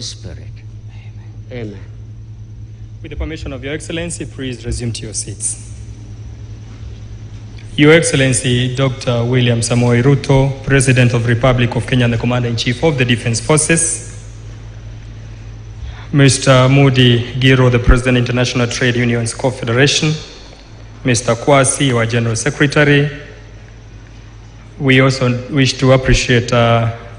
Spirit. Amen. With the permission of Your Excellency, please resume to your seats. Your Excellency, Dr. William Samoei Ruto, President of the Republic of Kenya and the Commander-in-Chief of the Defense Forces, Mr. Moody Giro, the President, International Trade Unions Confederation, Mr. Kwasi, our General Secretary. We also wish to appreciate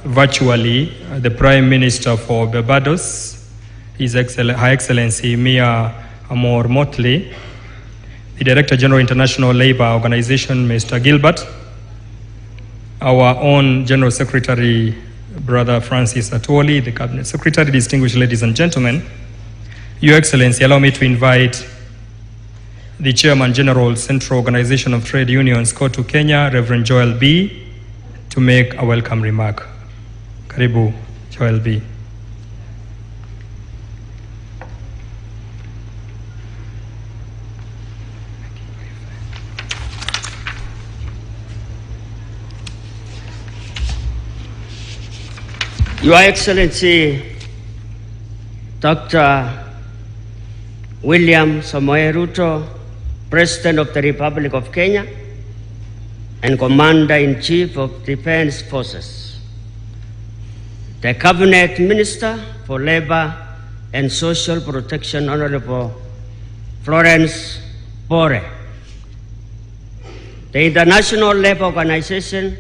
virtually the Prime Minister for Barbados, Her Excellency Mia Amor Motley, the Director General International Labour Organization, Mr. Gilbert, our own General Secretary, Brother Francis Atwoli, the Cabinet Secretary, distinguished ladies and gentlemen. Your Excellency, allow me to invite the Chairman General, Central Organization of Trade Unions, KOTU Kenya, Reverend Joel B., to make a welcome remark. Karibu, Joel B. Your Excellency, Dr. William Samoei Ruto, President of the Republic of Kenya and Commander-in-Chief of Defense Forces, the Cabinet Minister for Labor and Social Protection, Honorable Florence Bore, the International Labour Organization,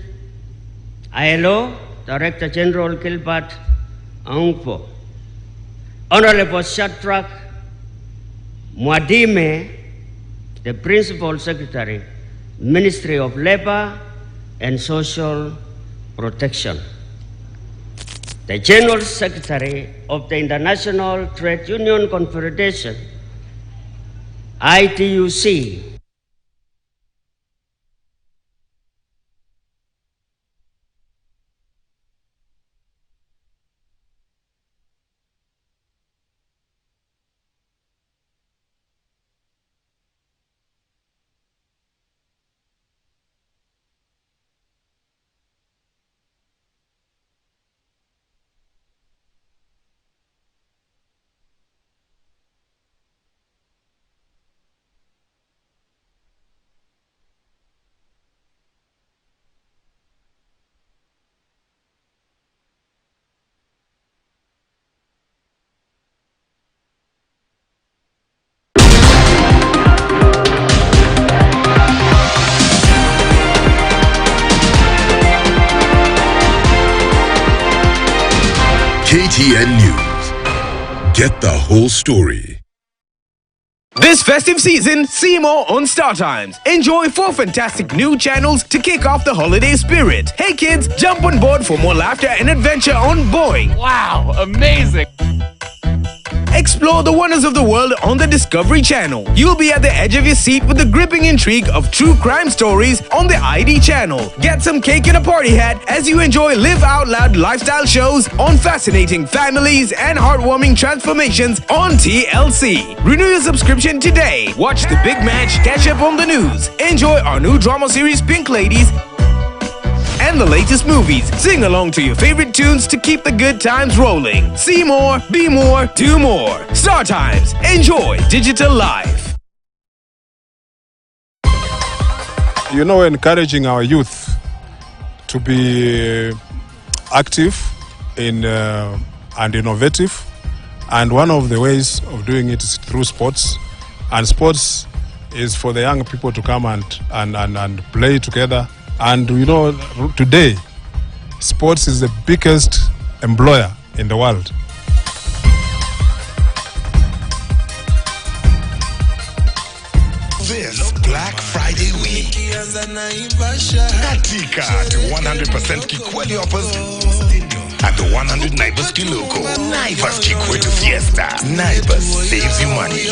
ILO, Director General Gilbert Aungpo, Honorable Shadrach Mwadime, the Principal Secretary, Ministry of Labor and Social Protection, the General Secretary of the International Trade Union Confederation, ITUC, KTN News. Get the whole story. This festive season, see more on StarTimes. Enjoy 4 fantastic new channels to kick off the holiday spirit. Hey kids, jump on board for more laughter and adventure on Boeing. Wow, amazing! Explore the wonders of the world on the Discovery Channel. You'll be at the edge of your seat with the gripping intrigue of true crime stories on the ID Channel. Get some cake and a party hat as you enjoy live out loud lifestyle shows on fascinating families and heartwarming transformations on TLC. Renew your subscription today. Watch the big match, catch up on the news. Enjoy our new drama series Pink Ladies and the latest movies. Sing along to your favorite tunes to keep the good times rolling. See more, be more, do more. StarTimes. Enjoy digital life. You know, encouraging our youth to be active and innovative. And one of the ways of doing it is through sports. And sports is for the young people to come and play together. And you know, today, sports is the biggest employer in the world. This Black Friday week, katika at 100% Kikweli offers at the 100 Naivas Kiloko. Naivas Kikwetu Fiesta. Naivas saves you money.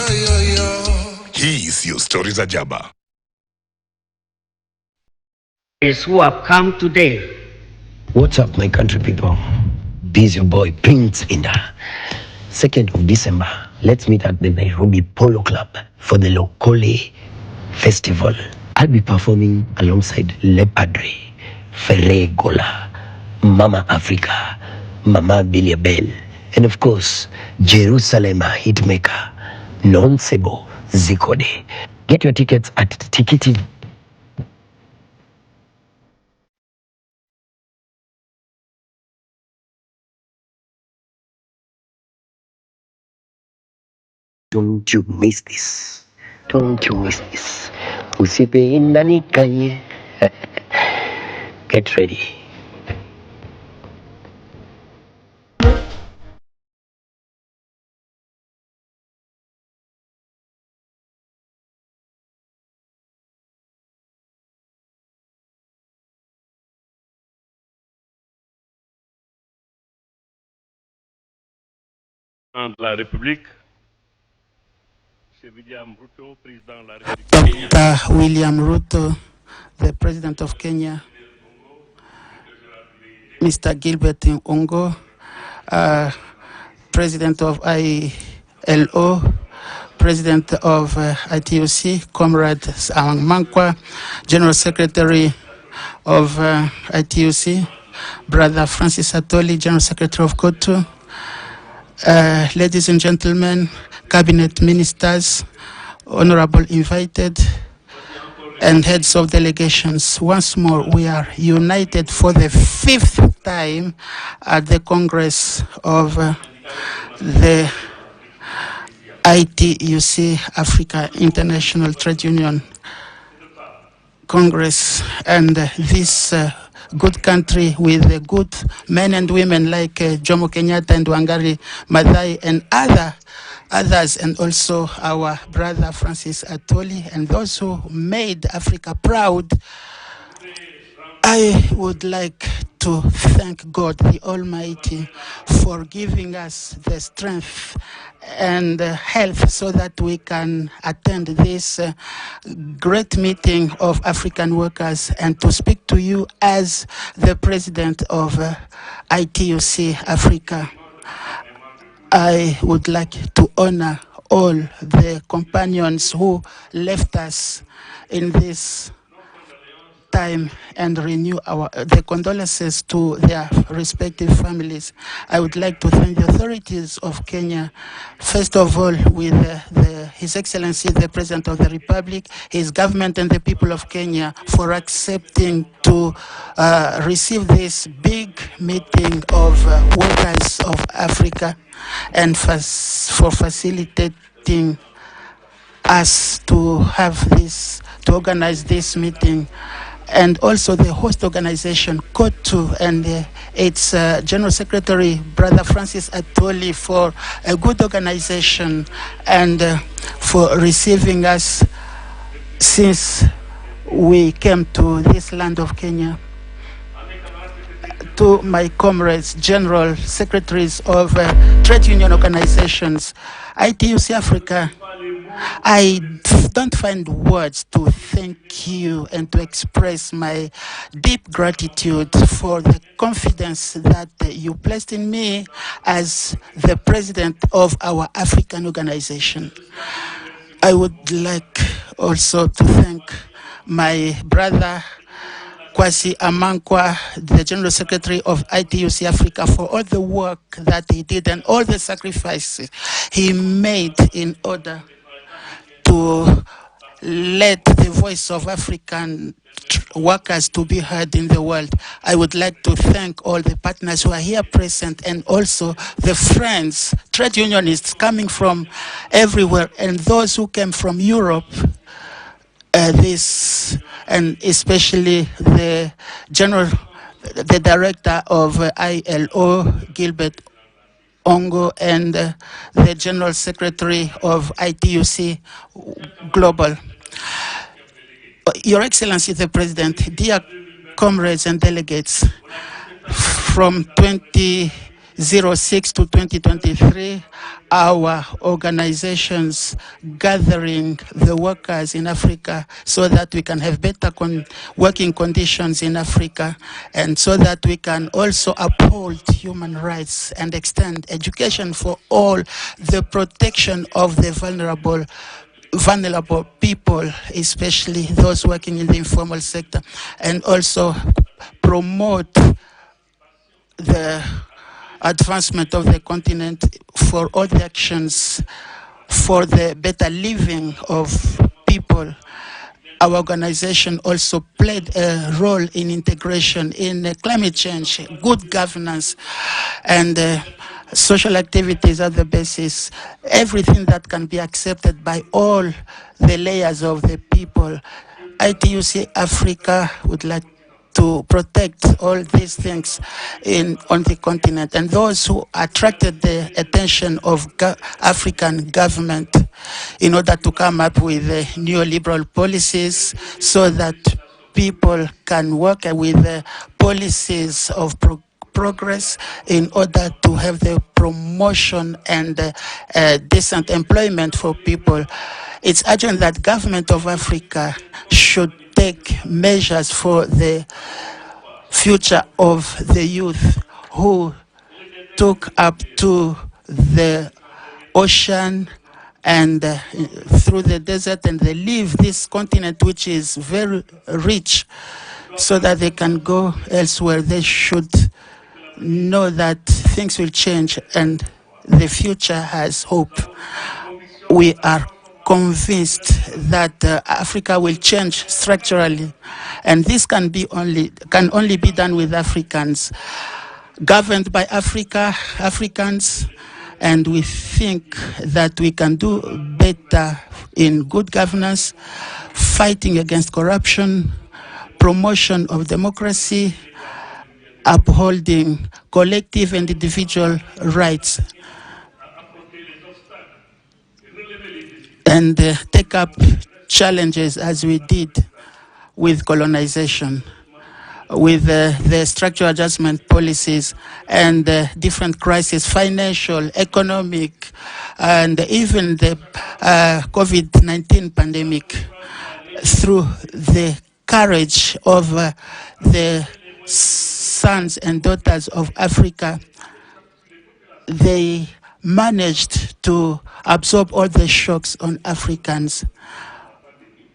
Here's your stories Ajaba. Who have come today. What's up, my country people? This is your boy Prince Inda. 2nd of December, let's meet at the Nairobi Polo Club for the Lokole Festival. I'll be performing alongside Lepadre, Ferre Gola, Mama Africa, Mama Billy Bell, And of course, Jerusalem hitmaker, Nonsebo Zikode. Get your tickets at Tikiti. Don't you miss this. Don't you miss this. Usipe inanikaye. Get ready. De la République, M. William Ruto, président de la République. Dr. William Ruto, the President of Kenya, Mr. Gilbert Ongo, President of ILO, President of ITUC, Comrade Amang Mankwa, General Secretary of ITUC, Brother Francis Atwoli, General Secretary of Kotu, ladies and gentlemen, cabinet ministers, honorable invited, and heads of delegations. Once more, we are united for the 5th time at the Congress of the ITUC Africa International Trade Union Congress, and this good country with good men and women like Jomo Kenyatta and Wangari Maathai and others, and also our brother Francis Atwoli, and those who made Africa proud. I would like to thank God the Almighty for giving us the strength and health so that we can attend this great meeting of African workers and to speak to you as the president of ITUC Africa. I would like to honor all the companions who left us in this time and renew the condolences to their respective families. I would like to thank the authorities of Kenya, first of all with His Excellency the President of the Republic, his government and the people of Kenya for accepting to receive this big meeting of workers of Africa and for facilitating us to have this, to organize this meeting, and also the host organization, KOTU, and its General Secretary, Brother Francis Atwoli, for a good organization and for receiving us since we came to this land of Kenya. To my comrades, General Secretaries of Trade Union Organizations, ITUC Africa, I don't find words to thank you and to express my deep gratitude for the confidence that you placed in me as the president of our African organization. I would like also to thank my brother Kwasi Amankwa, the General Secretary of ITUC Africa, for all the work that he did and all the sacrifices he made in order to let the voice of African workers to be heard in the world. I would like to thank all the partners who are here present and also the friends, trade unionists coming from everywhere, and those who came from Europe, and especially the director of ILO, Gilbert Ongo, and the General Secretary of ITUC Global. Your Excellency the President, dear comrades and delegates, from 2006 to 2023, our organizations gathering the workers in Africa so that we can have better working conditions in Africa, and so that we can also uphold human rights and extend education for all, the protection of the vulnerable people, especially those working in the informal sector, and also promote the advancement of the continent, for all the actions for the better living of people. Our organization also played a role in integration in climate change, good governance, and social activities are the basis. Everything that can be accepted by all the layers of the people. ITUC Africa would like to protect all these things on the continent, and those who attracted the attention of African government in order to come up with neoliberal policies so that people can work with policies of progress in order to have the promotion and decent employment for people. It's urgent that government of Africa should take measures for the future of the youth who took up to the ocean and through the desert, and they leave this continent which is very rich so that they can go elsewhere. They should know that things will change and the future has hope. We are convinced that Africa will change structurally, and this can only be done with Africans, governed by Africans, and we think that we can do better in good governance, fighting against corruption, promotion of democracy, upholding collective and individual rights, and take up challenges as we did with colonization, with the structural adjustment policies and different crises, financial, economic, and even the COVID-19 pandemic. Through the courage of the sons and daughters of Africa, they managed to absorb all the shocks on Africans.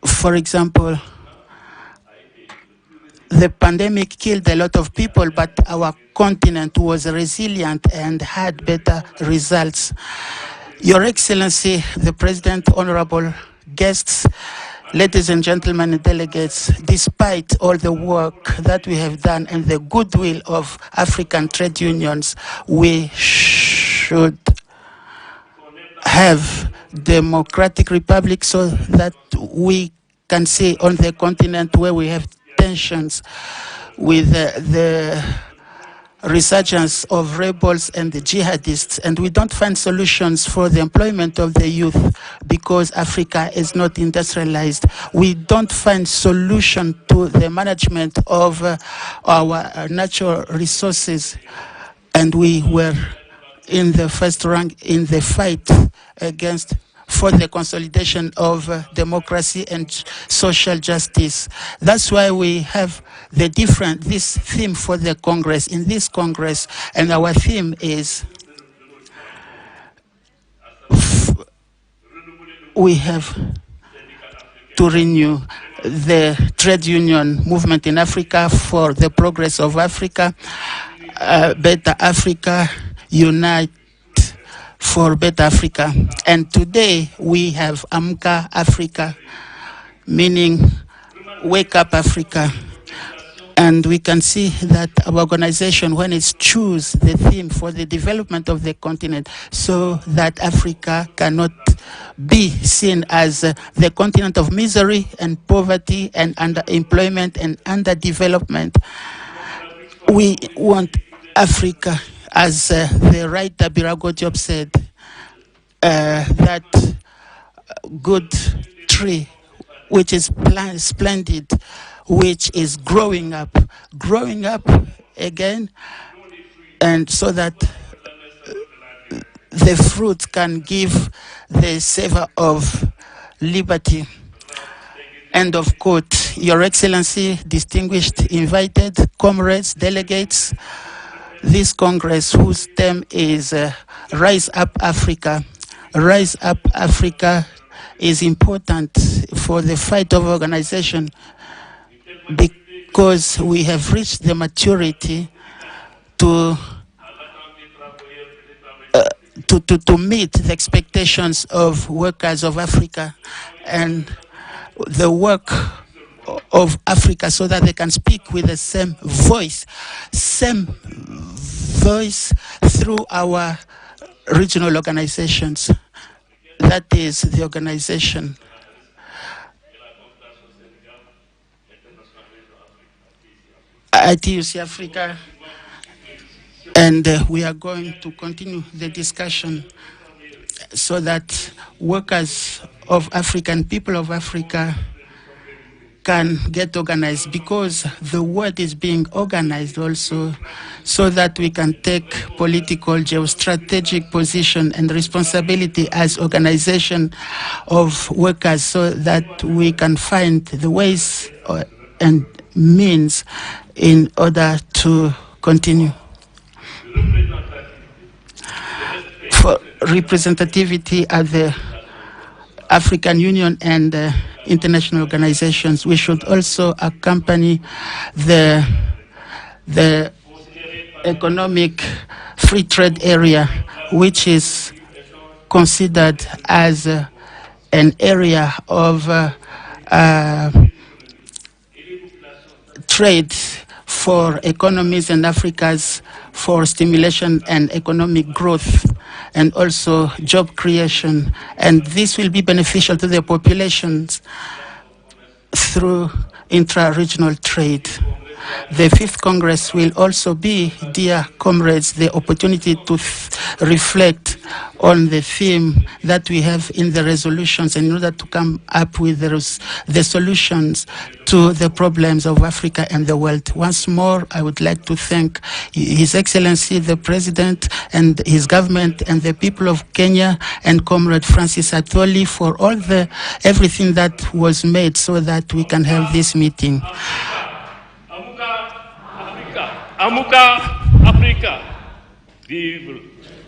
For example, the pandemic killed a lot of people, but our continent was resilient and had better results. Your Excellency, the President, honorable guests, ladies and gentlemen and delegates, despite all the work that we have done and the goodwill of African trade unions, we should have democratic republic so that we can see on the continent where we have tensions with the resurgence of rebels and the jihadists, and we don't find solutions for the employment of the youth because Africa is not industrialized. We don't find solution to the management of our natural resources, and we were in the first rank in the fight for the consolidation of democracy and social justice. That's why we have this theme for the Congress, in this Congress, and our theme is we have to renew the trade union movement in Africa for the progress of Africa, better Africa, unite for better Africa. And today we have Amka Africa, meaning Wake Up Africa. And we can see that our organization, when it chooses the theme for the development of the continent, so that Africa cannot be seen as the continent of misery and poverty and underemployment and underdevelopment. We want Africa, as the writer Birago Job said, that good tree which is splendid, which is growing up again, and so that the fruit can give the savor of liberty. End of quote. Your Excellency, distinguished invited comrades, delegates, this Congress, whose theme is Rise Up Africa. Rise Up Africa is important for the fight of organization because we have reached the maturity to to meet the expectations of workers of Africa and the work of Africa, so that they can speak with the same voice through our regional organizations. That is the organization ITUC Africa, and we are going to continue the discussion so that workers of Africa and people of Africa can get organized, because the world is being organized also, so that we can take political, geostrategic position and responsibility as organization of workers, so that we can find the ways and means in order to continue. For representativity at the African Union and international organizations, we should also accompany the economic free trade area, which is considered as an area of trade for economies and Africa's, for stimulation and economic growth, and also job creation. And this will be beneficial to the populations through intra-regional trade. The 5th Congress will also be, dear comrades, the opportunity to reflect on the theme that we have in the resolutions, in order to come up with the solutions to the problems of Africa and the world. Once more, I would like to thank His Excellency, the President, and his government, and the people of Kenya, and Comrade Francis Atwoli, for everything that was made so that we can have this meeting. Amuka Africa. Vive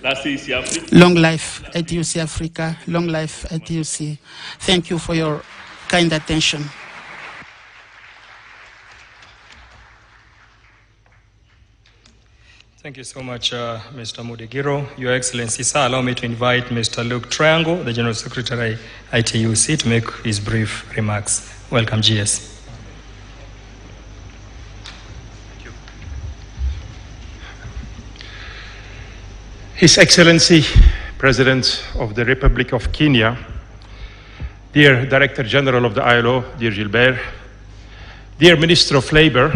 la CIC Africa. Long life ITUC Africa. Long life ITUC. Thank you for your kind attention. Thank you so much, Mr. Mudigiro. Your Excellency, sir, allow me to invite Mr. Luke Triangle, the General Secretary ITUC, to make his brief remarks. Welcome, GS. His Excellency, President of the Republic of Kenya, dear Director General of the ILO, dear Gilbert, dear Minister of Labor,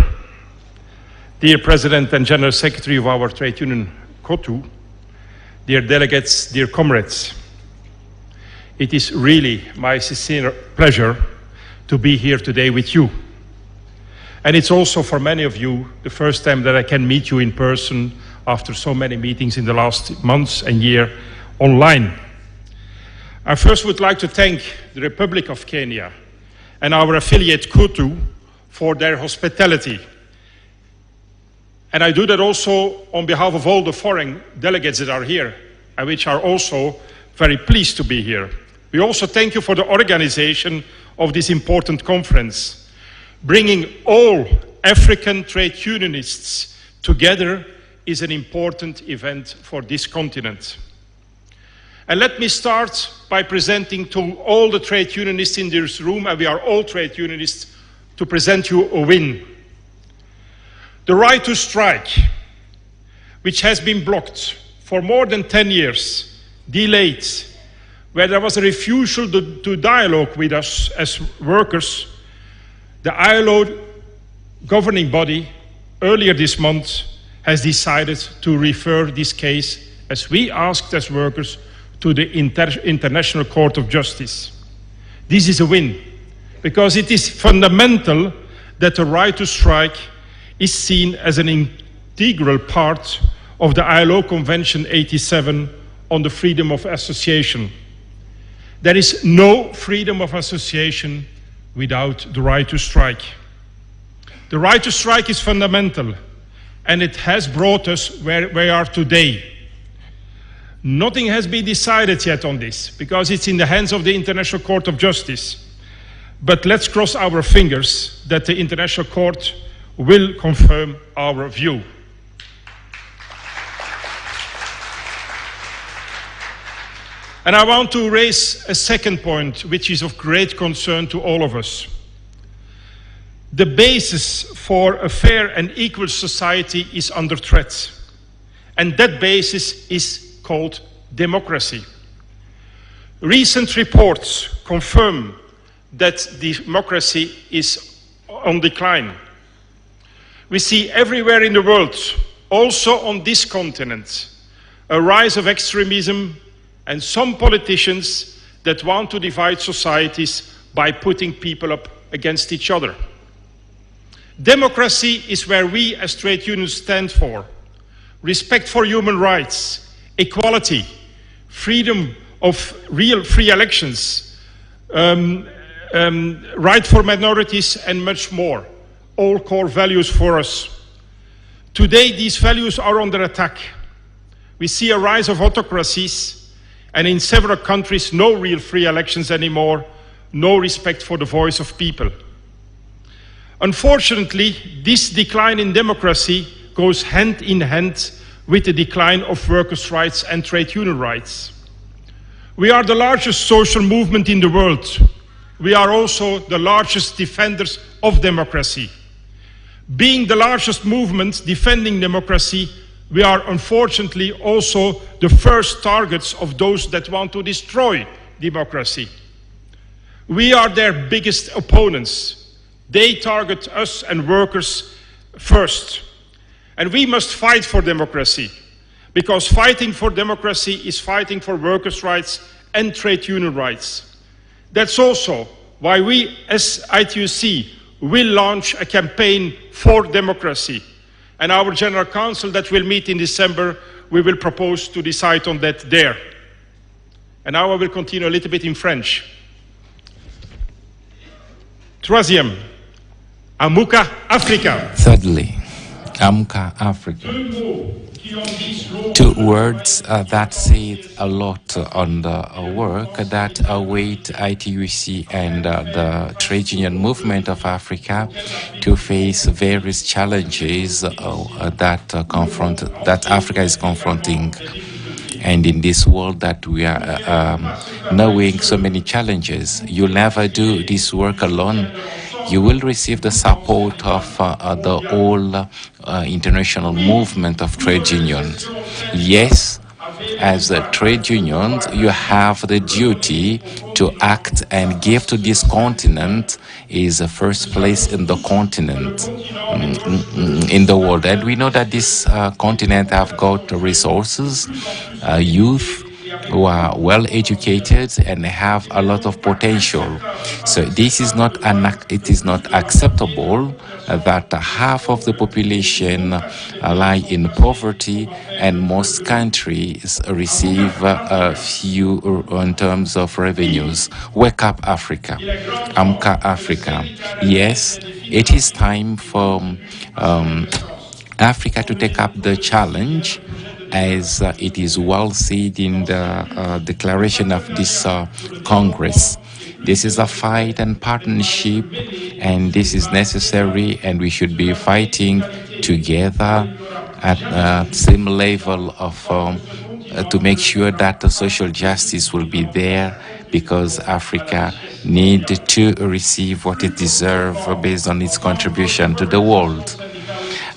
dear President and General Secretary of our trade union, COTU, dear delegates, dear comrades, it is really my sincere pleasure to be here today with you. And it's also for many of you the first time that I can meet you in person after so many meetings in the last months and year online. I first would like to thank the Republic of Kenya and our affiliate COTU for their hospitality. And I do that also on behalf of all the foreign delegates that are here, and which are also very pleased to be here. We also thank you for the organization of this important conference, bringing all African trade unionists together is an important event for this continent. And let me start by presenting to all the trade unionists in this room, and we are all trade unionists, to present you a win. The right to strike, which has been blocked for more than 10 years, delayed, where there was a refusal to dialogue with us as workers, the ILO governing body earlier this month has decided to refer this case, as we asked as workers, to the International Court of Justice. This is a win, because it is fundamental that the right to strike is seen as an integral part of the ILO Convention 87 on the freedom of association. There is no freedom of association without the right to strike. The right to strike is fundamental, and it has brought us where we are today. Nothing has been decided yet on this, because it's in the hands of the International Court of Justice. But let's cross our fingers that the International Court will confirm our view. And I want to raise a second point, which is of great concern to all of us. The basis for a fair and equal society is under threat. And that basis is called democracy. Recent reports confirm that democracy is on decline. We see everywhere in the world, also on this continent, a rise of extremism and some politicians that want to divide societies by putting people up against each other. Democracy is where we as trade unions stand for. Respect for human rights, equality, freedom of real free elections, right for minorities and much more. All core values for us. Today these values are under attack. We see a rise of autocracies and in several countries no real free elections anymore, no respect for the voice of people. Unfortunately, this decline in democracy goes hand in hand with the decline of workers' rights and trade union rights. We are the largest social movement in the world. We are also the largest defenders of democracy. Being the largest movement defending democracy, we are unfortunately also the first targets of those that want to destroy democracy. We are their biggest opponents. They target us and workers first. And we must fight for democracy, because fighting for democracy is fighting for workers' rights and trade union rights. That's also why we as ITUC will launch a campaign for democracy. And our General Council that will meet in December, we will propose to decide on that there. And now I will continue a little bit in French. Troisième, Amuka Africa. Thirdly, Amuka Africa. Two words that say a lot on the work that await ITUC and the trade union movement of Africa to face various challenges that Africa is confronting. And in this world that we are knowing so many challenges, you'll never do this work alone. You will receive the support of the whole international movement of trade unions. Yes, as a trade unions, you have the duty to act and give to this continent is the first place in the continent, in the world. And we know that this continent have got resources, youth, who are well educated and have a lot of potential. So this is not it is not acceptable that half of the population lie in poverty and most countries receive few in terms of revenues. Wake up, Africa. Amka Africa. Yes, it is time for Africa to take up the challenge, as it is well said in the declaration of this Congress. This is a fight and partnership, and this is necessary, and we should be fighting together at same level of to make sure that the social justice will be there, because Africa needs to receive what it deserves based on its contribution to the world.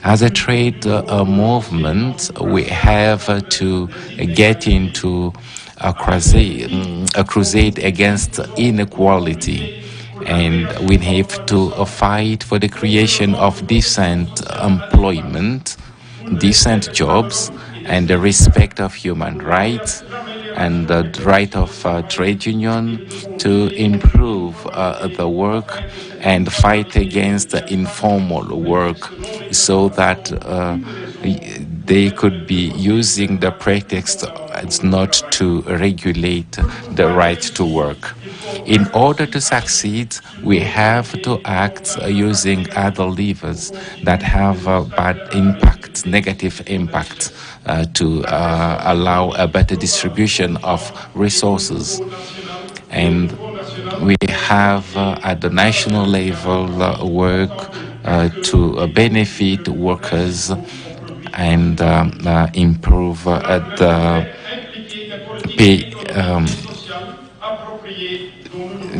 As a trade movement, we have to get into a crusade against inequality, and we have to fight for the creation of decent employment, decent jobs, and the respect of human rights, and the right of trade union to improve the work and fight against the informal work, so that they could be using the pretext not to regulate the right to work. In order to succeed, we have to act using other levers that have bad impact, negative impact, to allow a better distribution of resources. And we have at the national level work to benefit workers and improve pay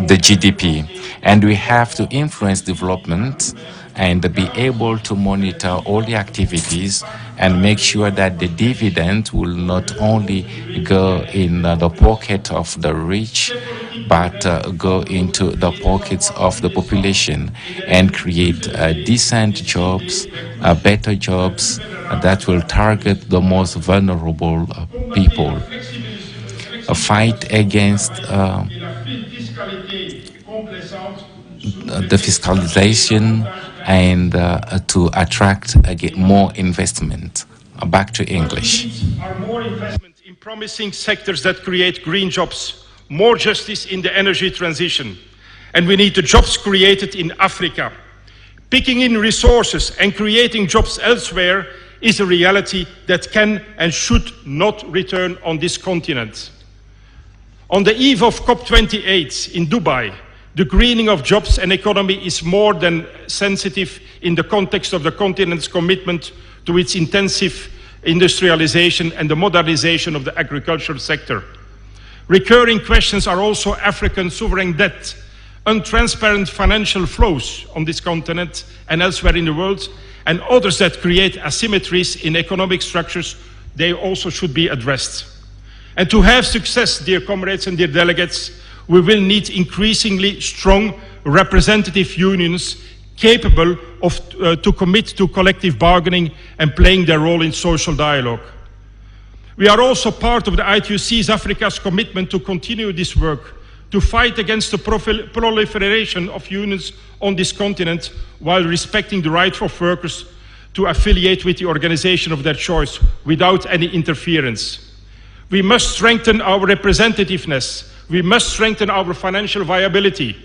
the GDP, and we have to influence development and be able to monitor all the activities and make sure that the dividend will not only go in the pocket of the rich, but go into the pockets of the population and create decent jobs, better jobs that will target the most vulnerable people. A fight against the fiscalization and to attract again more investment. Back to English. Are more investment in promising sectors that create green jobs, more justice in the energy transition, and we need the jobs created in Africa. Picking in resources and creating jobs elsewhere is a reality that can and should not return on this continent. On the eve of COP28 in Dubai, the greening of jobs and economy is more than sensitive in the context of the continent's commitment to its intensive industrialization and the modernization of the agricultural sector. Recurring questions are also African sovereign debt, untransparent financial flows on this continent and elsewhere in the world, and others that create asymmetries in economic structures. They also should be addressed. And to have success, dear comrades and dear delegates, we will need increasingly strong representative unions capable of to commit to collective bargaining and playing their role in social dialogue. We are also part of the ITUC Africa's commitment to continue this work, to fight against the proliferation of unions on this continent while respecting the right of workers to affiliate with the organization of their choice without any interference. We must strengthen our representativeness. We must strengthen our financial viability.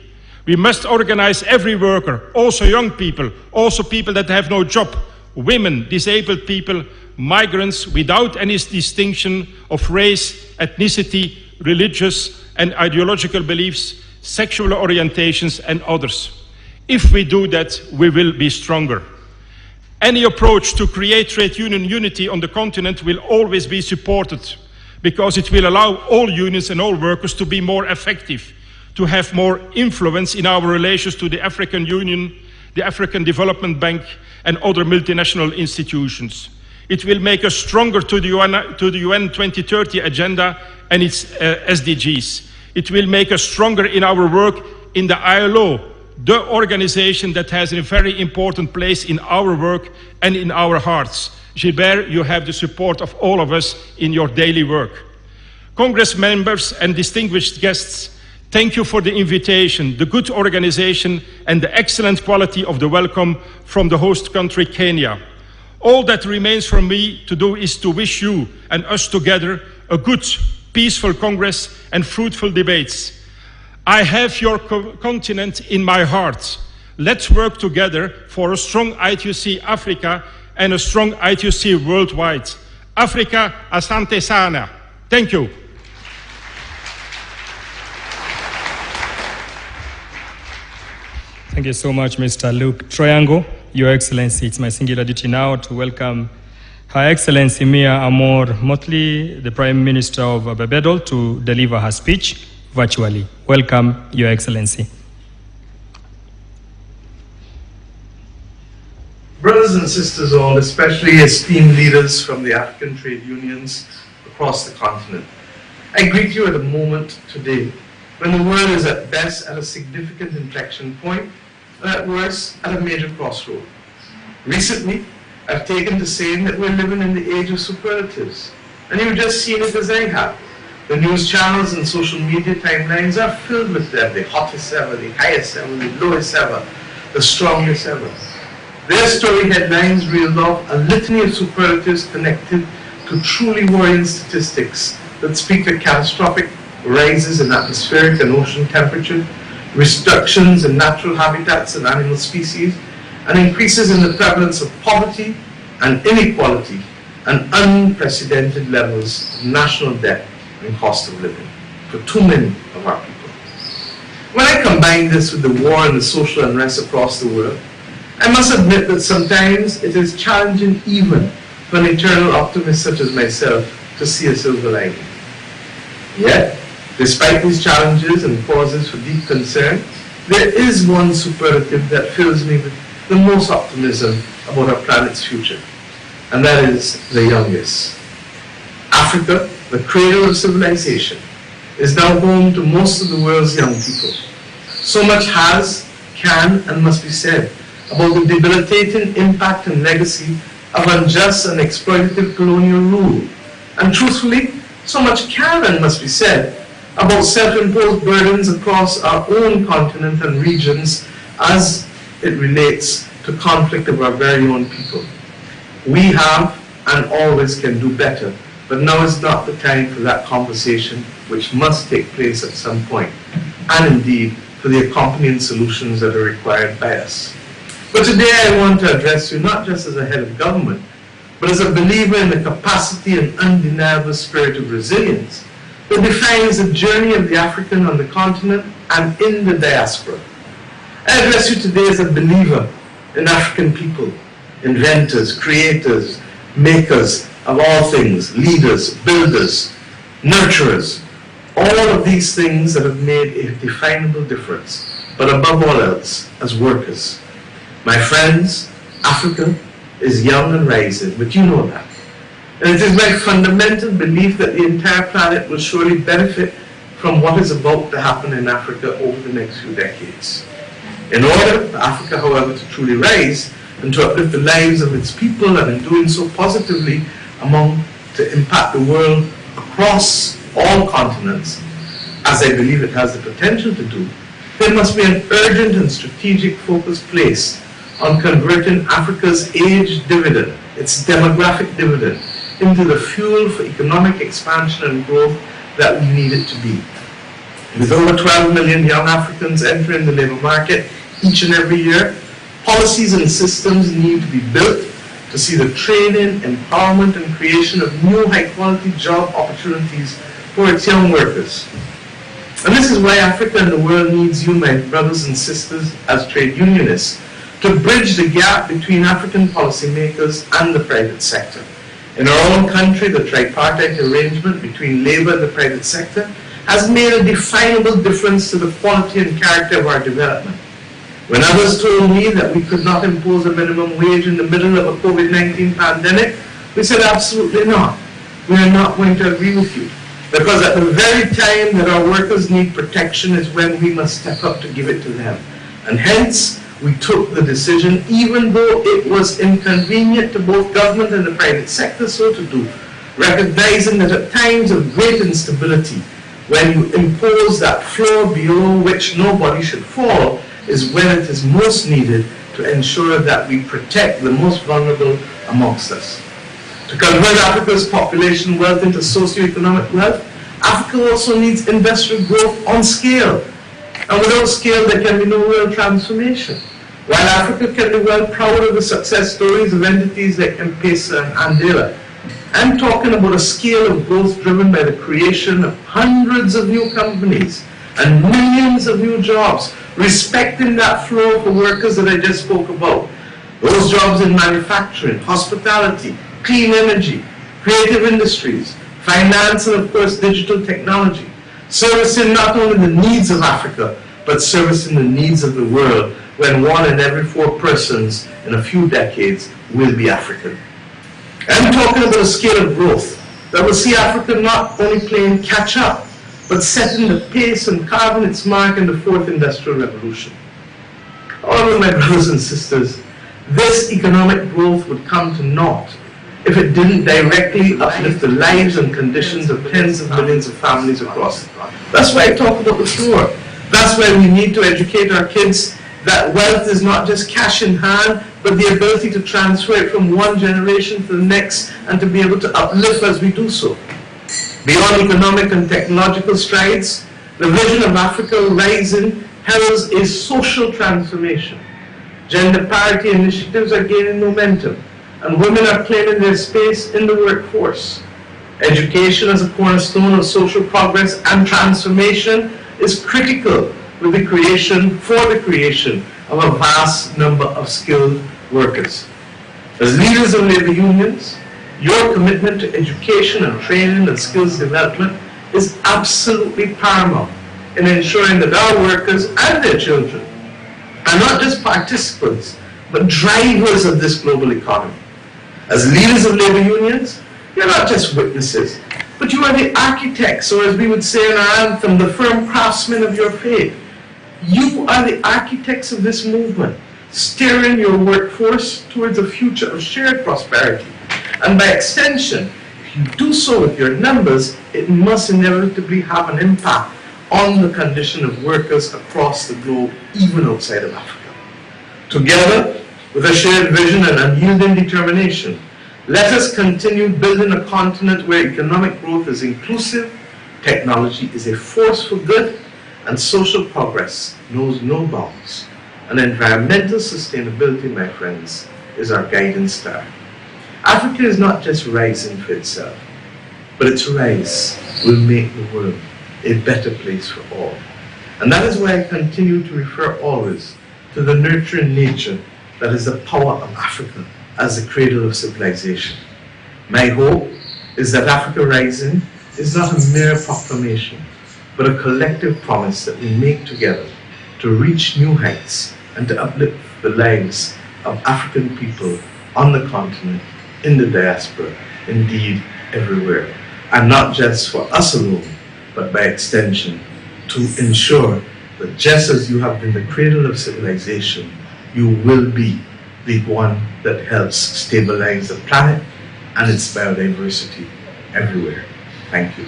We must organize every worker, also young people, also people that have no job, women, disabled people, migrants, without any distinction of race, ethnicity, religious and ideological beliefs, sexual orientations and others. If we do that, we will be stronger. Any approach to create trade union unity on the continent will always be supported, because it will allow all unions and all workers to be more effective, to have more influence in our relations to the African Union, the African Development Bank, and other multinational institutions. It will make us stronger to the UN 2030 agenda and its SDGs. It will make us stronger in our work in the ILO, the organization that has a very important place in our work and in our hearts. Gilbert, you have the support of all of us in your daily work. Congress members and distinguished guests, thank you for the invitation, the good organization, and the excellent quality of the welcome from the host country, Kenya. All that remains for me to do is to wish you and us together a good, peaceful Congress and fruitful debates. I have your continent in my heart. Let's work together for a strong ITUC Africa and a strong ITUC worldwide. Africa, asante sana. Thank you. Thank you so much, Mr. Luke Triangle. Your Excellency, it's my singular duty now to welcome Her Excellency Mia Amor Motley, the Prime Minister of Barbados, to deliver her speech virtually. Welcome, Your Excellency. Brothers and sisters all, especially esteemed leaders from the African trade unions across the continent, I greet you at a moment today when the world is at best at a significant inflection point, and at worst at a major crossroad. Recently, I've taken to saying that we're living in the age of superlatives, and you've just seen it as I have. The news channels and social media timelines are filled with them, the hottest ever, the highest ever, the lowest ever, the strongest ever. Their story headlines reeled off a litany of superlatives connected to truly worrying statistics that speak to catastrophic rises in atmospheric and ocean temperature, reductions in natural habitats and animal species, and increases in the prevalence of poverty and inequality, and unprecedented levels of national debt and cost of living for too many of our people. When I combine this with the war and the social unrest across the world, I must admit that sometimes it is challenging even for an eternal optimist such as myself to see a silver lining. Yet, despite these challenges and causes for deep concern, there is one superlative that fills me with the most optimism about our planet's future, and that is the youngest. Africa, the cradle of civilization, is now home to most of the world's young people. So much has, can, and must be said about the debilitating impact and legacy of unjust and exploitative colonial rule. And truthfully, so much can and must be said about self-imposed burdens across our own continent and regions as it relates to conflict of our very own people. We have and always can do better, but now is not the time for that conversation, which must take place at some point, and indeed for the accompanying solutions that are required by us. But today I want to address you not just as a head of government, but as a believer in the capacity and undeniable spirit of resilience that defines the journey of the African on the continent and in the diaspora. I address you today as a believer in African people, inventors, creators, makers of all things, leaders, builders, nurturers, all of these things that have made a definable difference, but above all else, as workers. My friends, Africa is young and rising, but you know that. And it is my fundamental belief that the entire planet will surely benefit from what is about to happen in Africa over the next few decades. In order for Africa, however, to truly rise and to uplift the lives of its people, and in doing so positively to impact the world across all continents, as I believe it has the potential to do, there must be an urgent and strategic focus placed on converting Africa's age dividend, its demographic dividend, into the fuel for economic expansion and growth that we need it to be. With over 12 million young Africans entering the labour market each and every year, policies and systems need to be built to see the training, empowerment and creation of new high-quality job opportunities for its young workers. And this is why Africa and the world needs you, my brothers and sisters, as trade unionists, to bridge the gap between African policymakers and the private sector. In our own country, the tripartite arrangement between labour and the private sector has made a definable difference to the quality and character of our development. When others told me that we could not impose a minimum wage in the middle of a COVID-19 pandemic, we said absolutely not. We are not going to agree with you. Because at the very time that our workers need protection is when we must step up to give it to them. And hence, we took the decision, even though it was inconvenient to both government and the private sector so to do, recognizing that at times of great instability, when you impose that floor below which nobody should fall, is when it is most needed to ensure that we protect the most vulnerable amongst us. To convert Africa's population wealth into socio-economic wealth, Africa also needs industrial growth on scale. And without scale, there can be no real transformation. While Africa can be well proud of the success stories of entities like M-Pesa and Andela, I'm talking about a scale of growth driven by the creation of hundreds of new companies and millions of new jobs, respecting that flow for workers that I just spoke about. Those jobs in manufacturing, hospitality, clean energy, creative industries, finance, and of course digital technology, servicing not only the needs of Africa, but servicing the needs of the world, when 1 in every 4 persons in a few decades will be African. I'm talking about a scale of growth that will see Africa not only playing catch up, but setting the pace and carving its mark in the 4th Industrial Revolution. However, my brothers and sisters, this economic growth would come to naught if it didn't directly uplift the lives and conditions of tens of millions of families across the continent. That's why I talk about the floor. That's why we need to educate our kids that wealth is not just cash in hand, but the ability to transfer it from one generation to the next and to be able to uplift as we do so. Beyond economic and technological strides, the vision of Africa rising heralds a social transformation. Gender parity initiatives are gaining momentum, and women are claiming their space in the workforce. Education as a cornerstone of social progress and transformation is critical for the creation of a vast number of skilled workers. As leaders of labor unions, your commitment to education and training and skills development is absolutely paramount in ensuring that our workers and their children are not just participants, but drivers of this global economy. As leaders of labor unions, you're not just witnesses, but you are the architects, or as we would say in our anthem, the firm craftsmen of your fate. You are the architects of this movement, steering your workforce towards a future of shared prosperity. And by extension, if you do so with your numbers, it must inevitably have an impact on the condition of workers across the globe, even outside of Africa. Together, with a shared vision and unyielding determination, let us continue building a continent where economic growth is inclusive, technology is a force for good, and social progress knows no bounds. And environmental sustainability, my friends, is our guiding star. Africa is not just rising for itself, but its rise will make the world a better place for all. And that is why I continue to refer always to the nurturing nature that is the power of Africa as the cradle of civilization. My hope is that Africa Rising is not a mere proclamation, but a collective promise that we make together to reach new heights and to uplift the lives of African people on the continent, in the diaspora, indeed everywhere. And not just for us alone, but by extension, to ensure that just as you have been the cradle of civilization, you will be the one that helps stabilize the planet and its biodiversity everywhere. Thank you.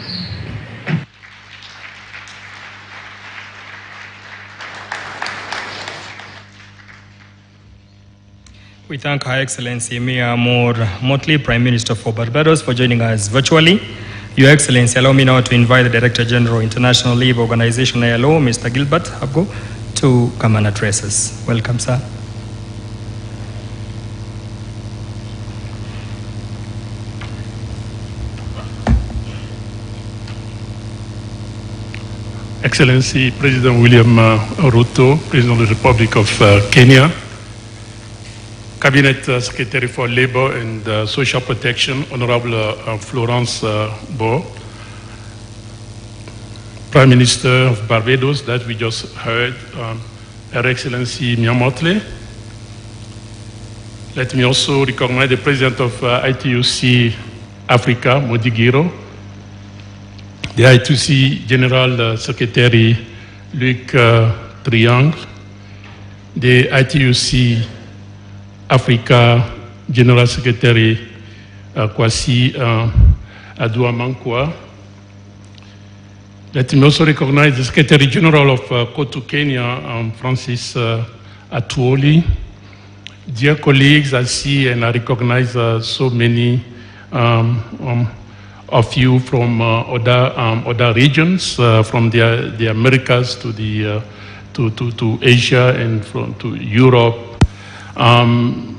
We thank Her Excellency Mia Moore Motley, Prime Minister for Barbados, for joining us virtually. Your Excellency, allow me now to invite the Director General, International Labour Organization ILO, Mr. Gilbert Abgo, to come and address us. Welcome, sir. Excellency President William Ruto, President of the Republic of Kenya, Cabinet Secretary for Labour and Social Protection, Honorable Florence Bo, Prime Minister of Barbados, that we just heard, Her Excellency Mia Motley. Let me also recognize the President of ITUC Africa, Modigiro, the ITUC General Secretary Luc Triangle, the ITUC Africa General Secretary Kwasi Aduamankwa. Let me also recognize the Secretary General of Kotu Kenya, Francis Atwoli. Dear colleagues, I see and I recognize so many of you from other regions, from the Americas to the to Asia and to Europe. I'm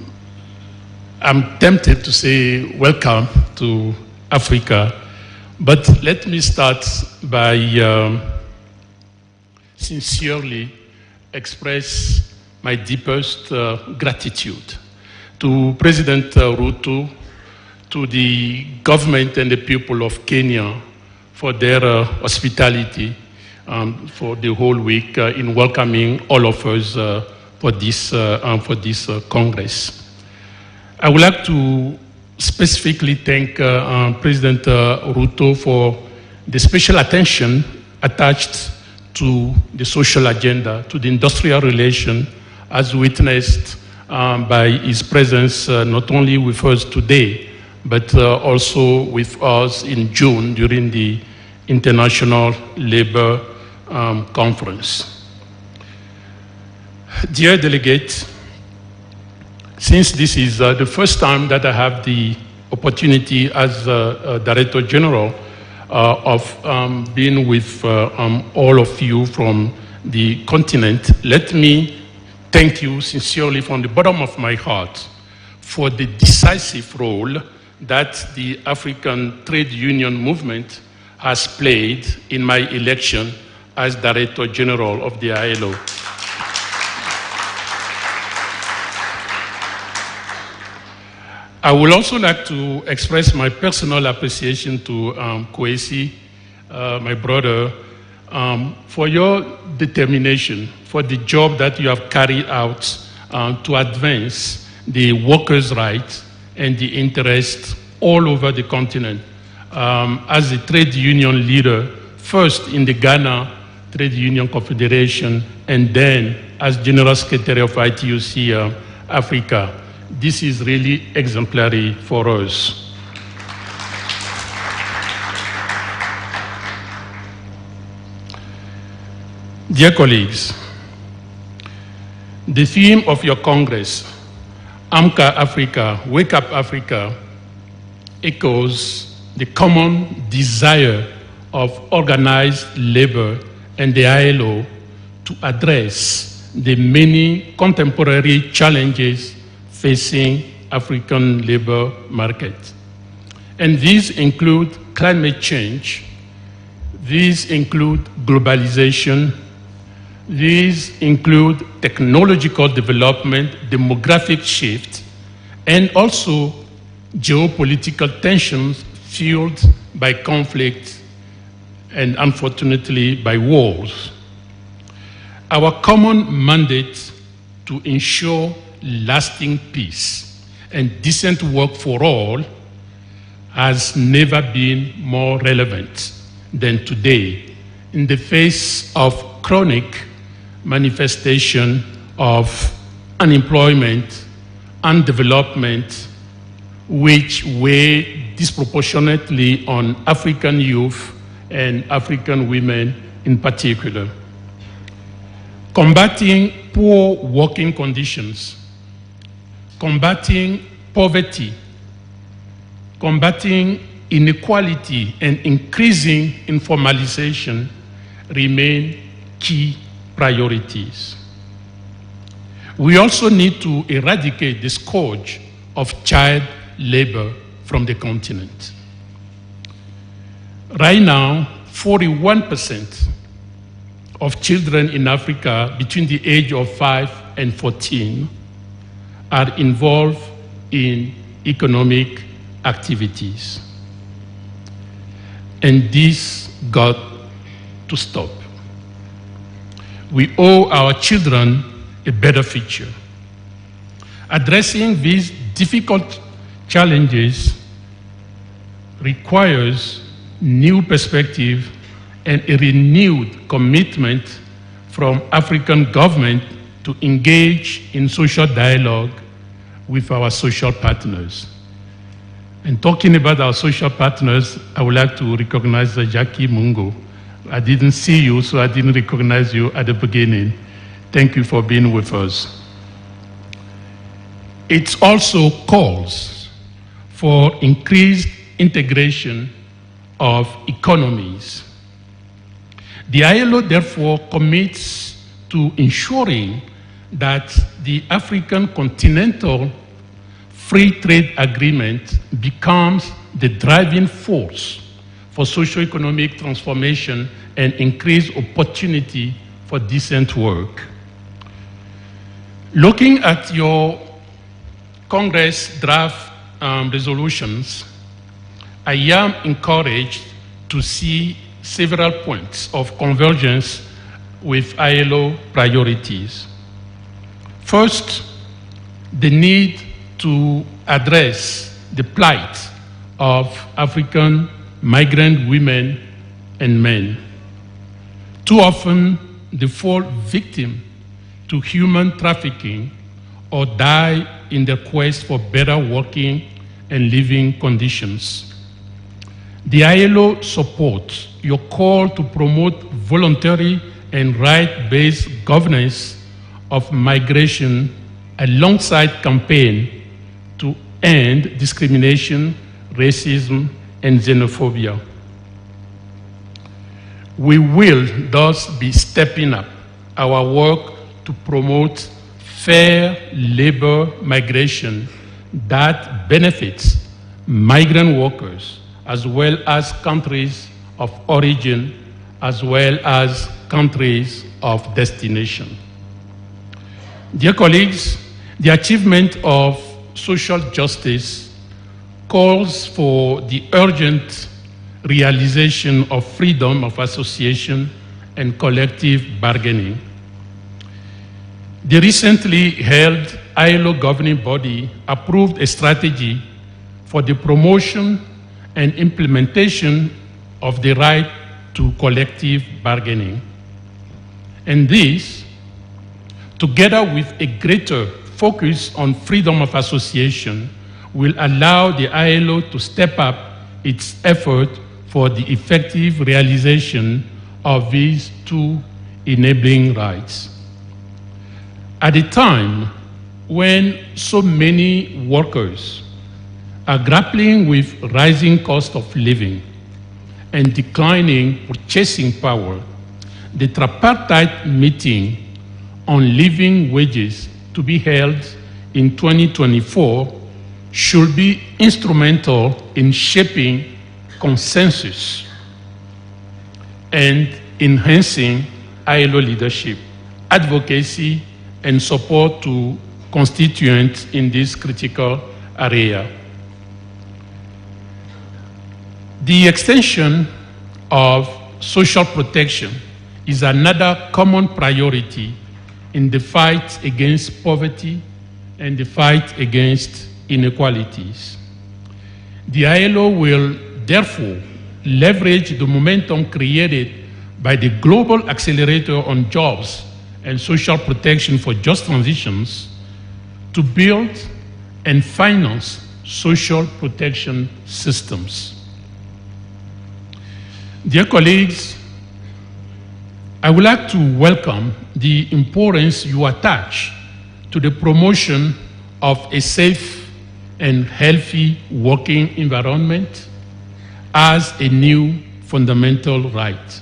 tempted to say welcome to Africa, but let me start by sincerely express my deepest gratitude to President Ruto, to the government and the people of Kenya for their hospitality for the whole week in welcoming all of us for this Congress. I would like to specifically thank President Ruto for the special attention attached to the social agenda, to the industrial relation, as witnessed by his presence not only with us today, but also with us in June during the International Labour Conference. Dear delegate, since this is the first time that I have the opportunity as Director General of being with all of you from the continent, let me thank you sincerely from the bottom of my heart for the decisive role that the African trade union movement has played in my election as Director General of the ILO. I would also like to express my personal appreciation to Kwesi my brother, for your determination, for the job that you have carried out to advance the workers' rights and the interests all over the continent. As a trade union leader, first in the Ghana Trade Union Confederation, and then as General Secretary of ITUC Africa. This is really exemplary for us. Dear colleagues, the theme of your Congress, AMCA Africa, Wake Up Africa, echoes the common desire of organized labor and the ILO to address the many contemporary challenges facing African labor market. And these include climate change, these include globalization, these include technological development, demographic shift, and also geopolitical tensions fueled by conflict and unfortunately by wars. Our common mandate to ensure lasting peace and decent work for all has never been more relevant than today in the face of chronic manifestation of unemployment and development, which weigh disproportionately on African youth and African women in particular. Combating poor working conditions, combating poverty, combating inequality, and increasing informalization remain key priorities. We also need to eradicate the scourge of child labor from the continent. Right now, 41% of children in Africa between the age of 5 and 14 are involved in economic activities. And this got to stop. We owe our children a better future. Addressing these difficult challenges requires new perspective and a renewed commitment from African government to engage in social dialogue with our social partners. And talking about our social partners, I would like to recognize Jackie Mungo. I didn't see you, so I didn't recognize you at the beginning. Thank you for being with us. It also calls for increased integration of economies. The ILO therefore commits to ensuring that the African Continental Free Trade Agreement becomes the driving force for socio-economic transformation and increased opportunity for decent work. Looking at your Congress draft resolutions, I am encouraged to see several points of convergence with ILO priorities. First, the need to address the plight of African migrant women and men. Too often, they fall victim to human trafficking or die in the quest for better working and living conditions. The ILO supports your call to promote voluntary and right-based governance of migration alongside campaign to end discrimination, racism, and xenophobia. We will thus be stepping up our work to promote fair labor migration that benefits migrant workers as well as countries of origin as well as countries of destination. Dear colleagues, the achievement of social justice calls for the urgent realization of freedom of association and collective bargaining. The recently held ILO governing body approved a strategy for the promotion and implementation of the right to collective bargaining. And this, together with a greater focus on freedom of association, will allow the ILO to step up its effort for the effective realization of these two enabling rights. At a time when so many workers are grappling with rising cost of living and declining purchasing power, the tripartite meeting on living wages to be held in 2024 should be instrumental in shaping consensus and enhancing ILO leadership, advocacy, and support to constituents in this critical area. The extension of social protection is another common priority in the fight against poverty and the fight against inequalities. The ILO will therefore leverage the momentum created by the Global Accelerator on Jobs and Social Protection for Just Transitions to build and finance social protection systems. Dear colleagues, I would like to welcome the importance you attach to the promotion of a safe and healthy working environment as a new fundamental right.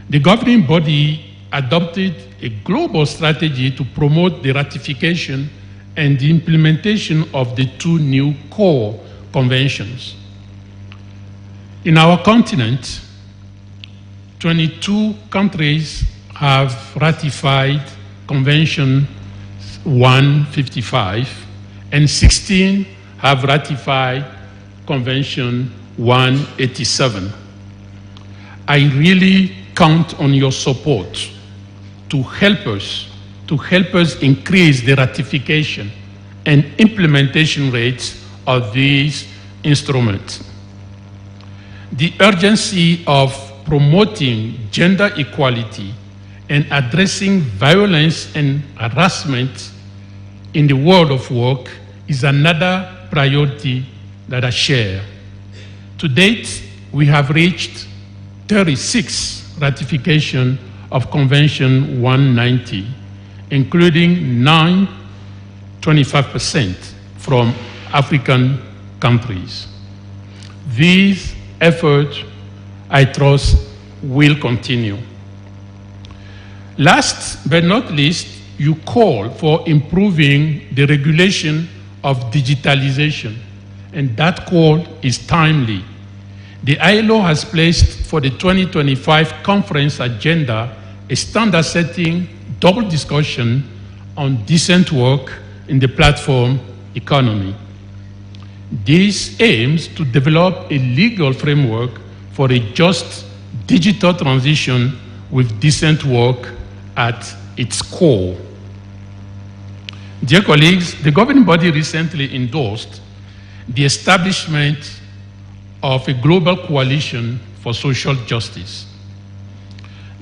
The governing body adopted a global strategy to promote the ratification and the implementation of the two new core conventions. In our continent, 22 countries have ratified Convention 155 and 16 have ratified Convention 187. I really count on your support to help us increase the ratification and implementation rates of these instruments. The urgency of promoting gender equality and addressing violence and harassment in the world of work is another priority that I share. To date, we have reached 36 ratification of Convention 190, including 25% from African countries. These efforts, I trust, will continue. Last but not least, you call for improving the regulation of digitalization, and that call is timely. The ILO has placed for the 2025 conference agenda a standard-setting double discussion on decent work in the platform economy. This aims to develop a legal framework for a just digital transition with decent work at its core. Dear colleagues, the governing body recently endorsed the establishment of a global coalition for social justice.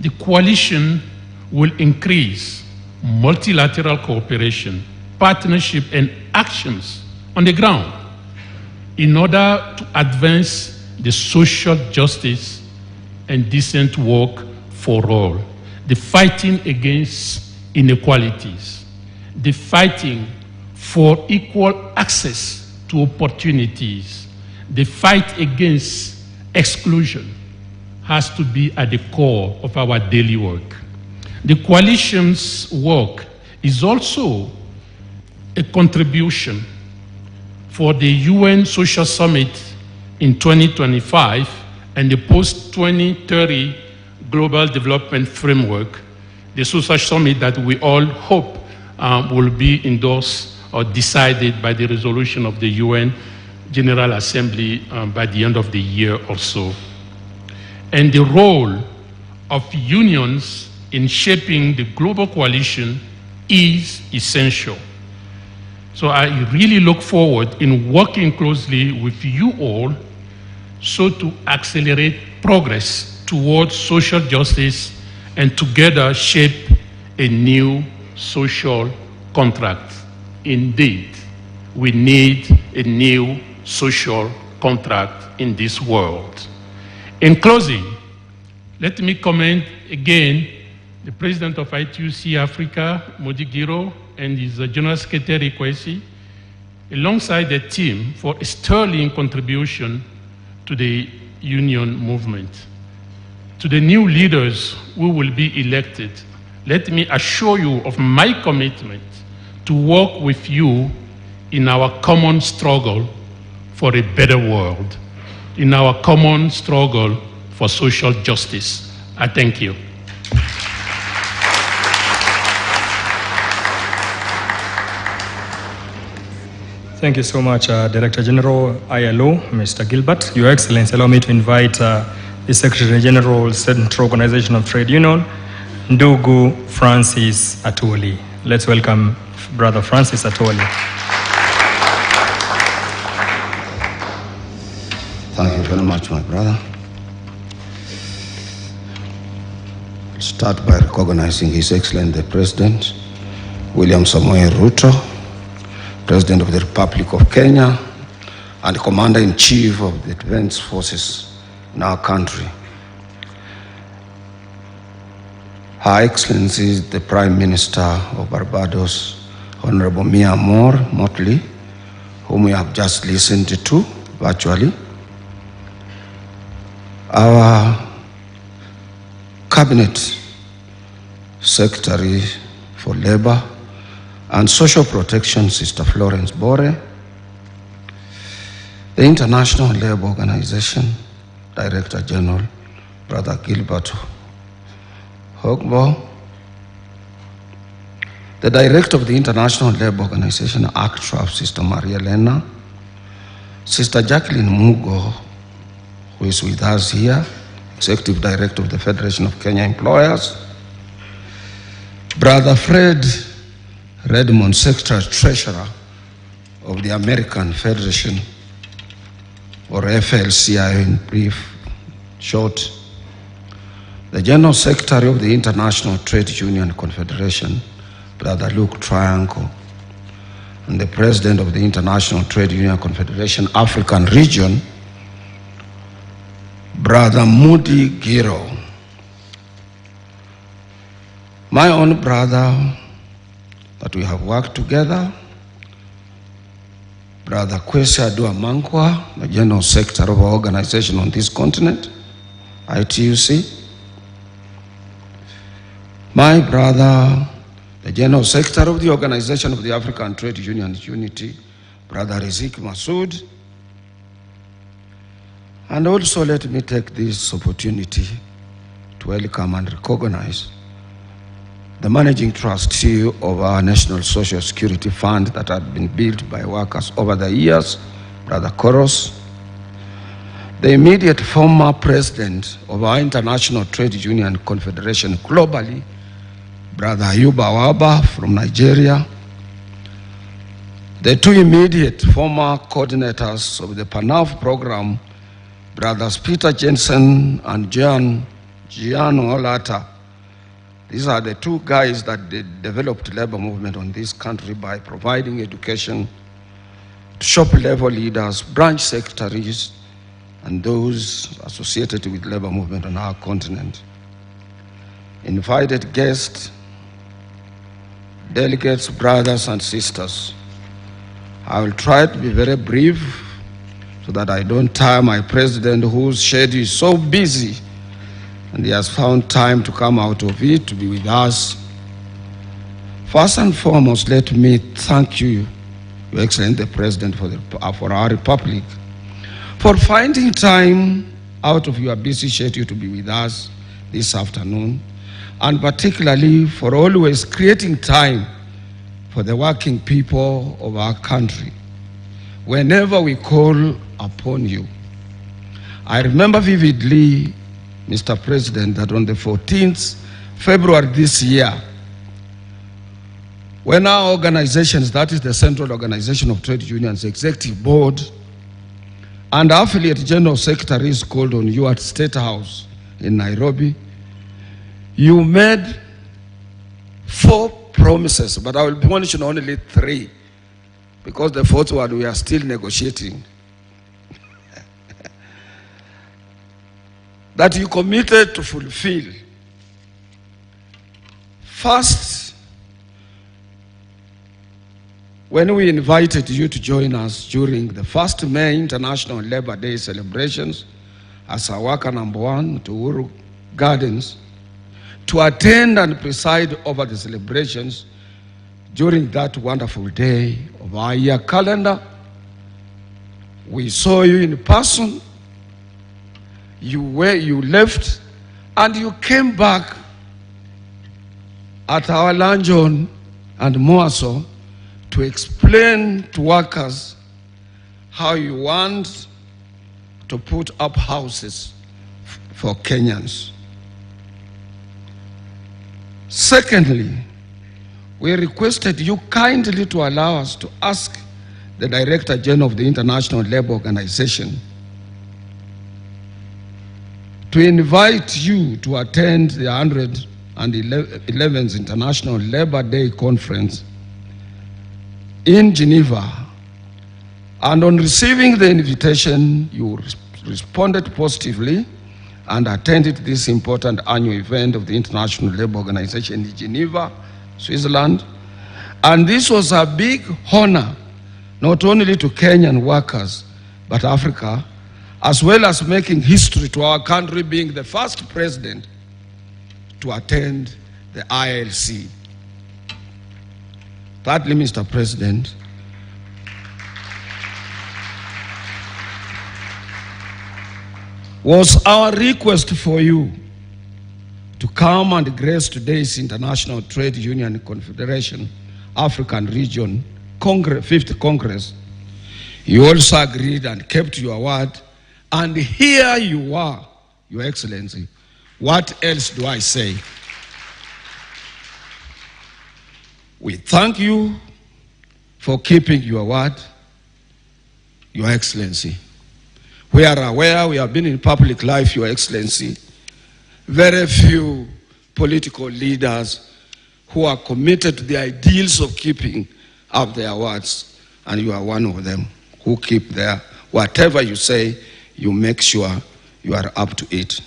The coalition will increase multilateral cooperation, partnership, and actions on the ground in order to advance the social justice and decent work for all, the fighting against inequalities, the fighting for equal access to opportunities, the fight against exclusion has to be at the core of our daily work. The coalition's work is also a contribution for the UN Social Summit in 2025 and the post-2030 Global Development Framework, the Social Summit that we all hope will be endorsed or decided by the resolution of the UN General Assembly by the end of the year or so. And the role of unions in shaping the global coalition is essential. So I really look forward in working closely with you all so to accelerate progress towards social justice and together shape a new social contract. Indeed, we need a new social contract in this world. In closing, let me commend again the President of ITUC Africa, Modi Giro, and his General Secretary, Kwesi, alongside the team for a sterling contribution to the union movement. To the new leaders who will be elected, let me assure you of my commitment to work with you in our common struggle for a better world, in our common struggle for social justice. I thank you. Thank you so much, Director General ILO, Mr. Gilbert. Your Excellency, allow me to invite the Secretary General, Central Organization of Trade Union, Ndugu Francis Atwoli. Let's welcome Brother Francis Atwoli. Thank you very much, my brother. I'll start by recognizing His Excellency the President, William Samoei Ruto, President of the Republic of Kenya, and Commander-in-Chief of the Defense Forces in our country. Her Excellency the Prime Minister of Barbados, Honorable Mia Motley, whom we have just listened to virtually. Our Cabinet Secretary for Labor and Social Protection, Sister Florence Bore, the International Labour Organization, Director General, Brother Gilbert Hogbo, the Director of the International Labour Organization, ACTRAF, Sister Maria Lena, Sister Jacqueline Mugo, who is with us here, Executive Director of the Federation of Kenya Employers, Brother Fred Redmond, Secretary Treasurer of the American Federation, or FLCI in brief, short, the General Secretary of the International Trade Union Confederation, Brother Luke Triangle, and the President of the International Trade Union Confederation African Region, Brother Modi Giro. My own brother that we have worked together, Brother Kwesi Adua-Mankwa, the General Secretary of our organization on this continent, ITUC. My brother, the General Secretary of the Organization of the African Trade Unions Unity, Brother Rizik Masood. And also let me take this opportunity to welcome and recognize the managing trustee of our National Social Security Fund that had been built by workers over the years, Brother Koros, the immediate former president of our International Trade Union Confederation globally, Brother Ayuba Waba from Nigeria, the two immediate former coordinators of the PANAF program, Brothers Peter Jensen and Gianno Olata. These are the two guys that developed labor movement on this country by providing education to shop-level leaders, branch secretaries, and those associated with labor movement on our continent. Invited guests, delegates, brothers and sisters. I will try to be very brief so that I don't tire my president, whose schedule is so busy, and he has found time to come out of it to be with us. First and foremost, let me thank you, Your Excellency the President, for our Republic, for finding time out of your busy schedule to be with us this afternoon, and particularly for always creating time for the working people of our country. whenever we call upon you. I remember vividly, Mr. President, that on the 14th February this year, when our organizations, that is the Central Organization of Trade Unions Executive Board, and affiliate General Secretaries called on you at State House in Nairobi, you made 4 promises, but I will mention only 3, because the 4th one we are still negotiating. That you committed to fulfill. First, when we invited you to join us during the first May International Labor Day celebrations as our worker number 1 to Uhuru Gardens, to attend and preside over the celebrations during that wonderful day of our year calendar, we saw you in person. You left, and you came back at our luncheon and more so to explain to workers how you want to put up houses for Kenyans. Secondly, we requested you kindly to allow us to ask the Director General of the International Labour Organization to invite you to attend the 111th International Labour Day Conference in Geneva. And on receiving the invitation, you responded positively and attended this important annual event of the International Labour Organization in Geneva, Switzerland. And this was a big honor, not only to Kenyan workers, but Africa, as well as making history to our country being the first president to attend the ILC. Thirdly, Mr. President, was our request for you to come and grace today's International Trade Union Confederation African Region Congress, 5th Congress. You also agreed and kept your word. And here you are, Your Excellency. What else do I say? We thank you for keeping your word, Your Excellency. We are aware, we have been in public life, Your Excellency. Very few political leaders who are committed to the ideals of keeping up their words, and you are one of them who keep their, whatever you say, you make sure you are up to it.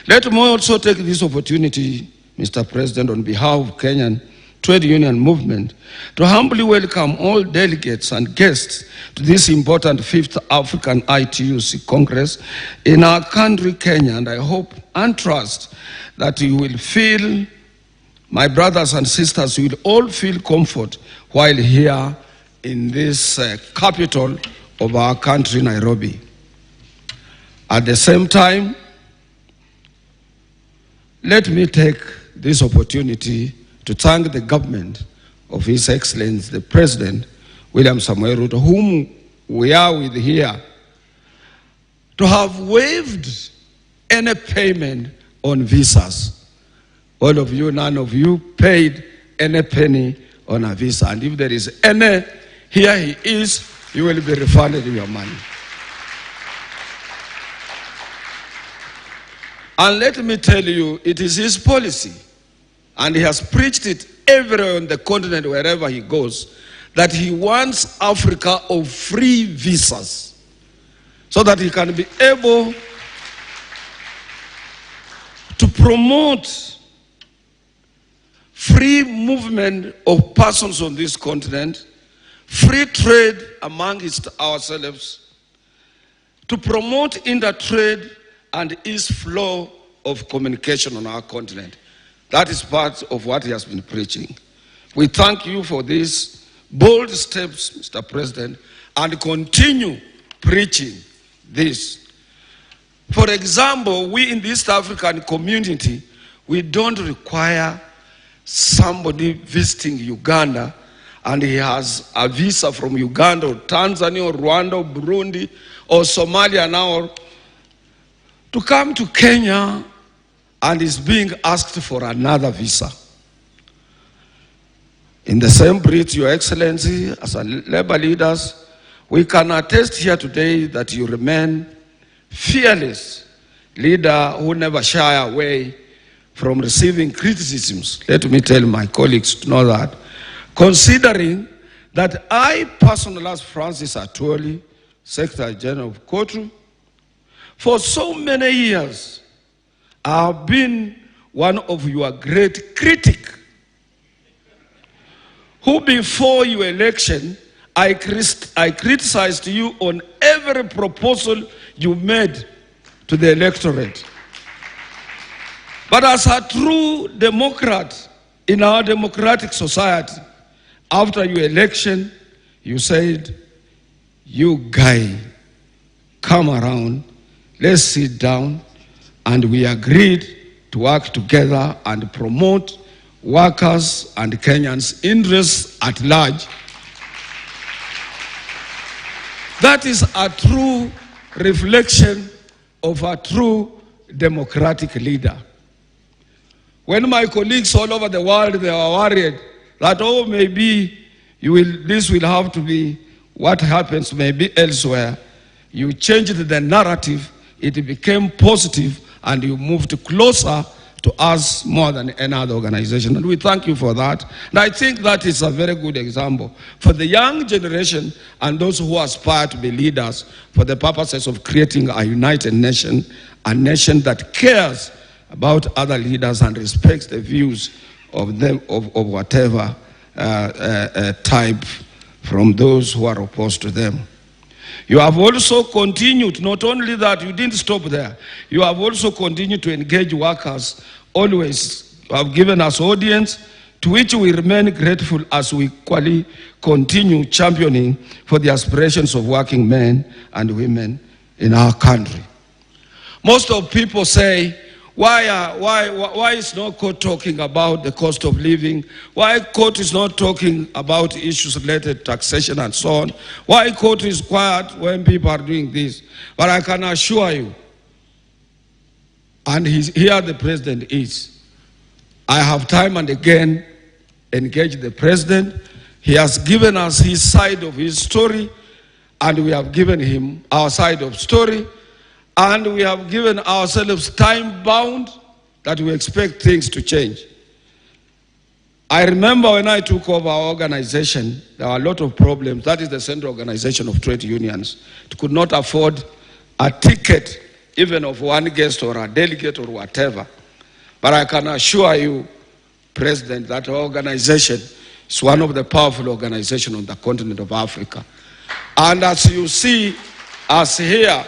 Let me also take this opportunity, Mr. President, on behalf of Kenyan Trade Union Movement, to humbly welcome all delegates and guests to this important 5th African ITUC Congress in our country, Kenya, and I hope and trust that you will feel, my brothers and sisters, you will all feel comfort while here in this capital of our country, Nairobi. At the same time, let me take this opportunity to thank the government of His Excellency, the President, William Samoei Ruto, whom we are with here, to have waived any payment on visas. All of you, none of you paid any penny on a visa. And if there is any, here he is, you will be refunded your money. And let me tell you, it is his policy, and he has preached it everywhere on the continent, wherever he goes, that he wants Africa of free visas, so that he can be able to promote free movement of persons on this continent, free trade amongst ourselves, to promote intertrade and ease flow of communication on our continent. That is part of what he has been preaching. We thank you for these bold steps, Mr. President, and continue preaching this. For example, we in the East African community, we don't require somebody visiting Uganda and he has a visa from Uganda or Tanzania or Rwanda or Burundi or Somalia now to come to Kenya and is being asked for another visa. In the same breath, Your Excellency, as a labor leaders, we can attest here today that you remain fearless leader who never shy away from receiving criticisms. Let me tell my colleagues to know that, considering that I personally, as Francis Atwoli, Secretary General of ITUC, for so many years, I have been one of your great critics, who before your election, I criticized you on every proposal you made to the electorate. But as a true Democrat in our democratic society, after your election, you said, you guy, come around, let's sit down, and we agreed to work together and promote workers and Kenyans' interests at large. That is a true reflection of a true democratic leader. When my colleagues all over the world, they were worried that, oh, maybe this will have to be what happens maybe elsewhere, you changed the narrative, it became positive, and you moved closer to us more than any other organization. And we thank you for that. And I think that is a very good example for the young generation and those who aspire to be leaders for the purposes of creating a united nation, a nation that cares about other leaders and respects the views of them, of whatever type from those who are opposed to them. You have also continued, not only that, you didn't stop there. You have also continued to engage workers always. You have given us audience to which we remain grateful as we equally continue championing for the aspirations of working men and women in our country. Most of people say, why is no court talking about the cost of living? Why court is not talking about issues related to taxation and so on? Why court is quiet when people are doing this? But I can assure you, and here the president is, I have time and again engaged the president. He has given us his side of his story, and we have given him our side of story. And we have given ourselves time bound that we expect things to change. I remember when I took over our organization, there were a lot of problems. That is the Central Organization of Trade Unions. It could not afford a ticket, even of one guest or a delegate or whatever. But I can assure you, President, that our organization is one of the powerful organizations on the continent of Africa. And as you see us here,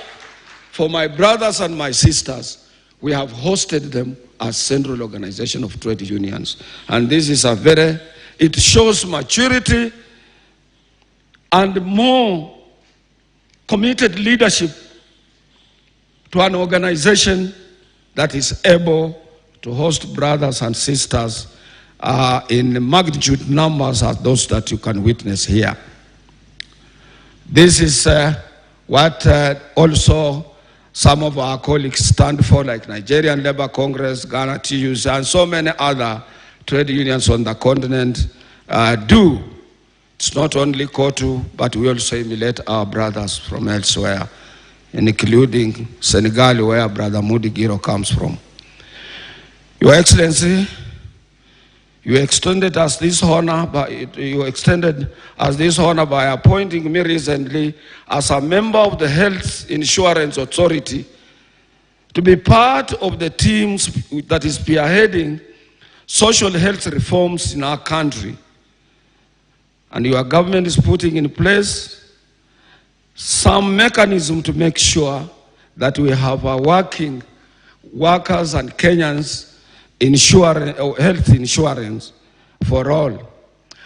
for my brothers and my sisters, we have hosted them as Central Organization of Trade Unions. And this is it shows maturity and more committed leadership to an organization that is able to host brothers and sisters in magnitude numbers as those that you can witness here. This is what also some of our colleagues stand for, like Nigerian Labour Congress, Ghana TUC, and so many other trade unions on the continent do. It's not only KOTU, but we also emulate our brothers from elsewhere, including Senegal, where Brother Mudi Giro comes from. Your Excellency, you extended us this honor by appointing me recently as a member of the Health Insurance Authority to be part of the teams that is spearheading social health reforms in our country. And your government is putting in place some mechanism to make sure that we have a working workers and Kenyans health insurance for all.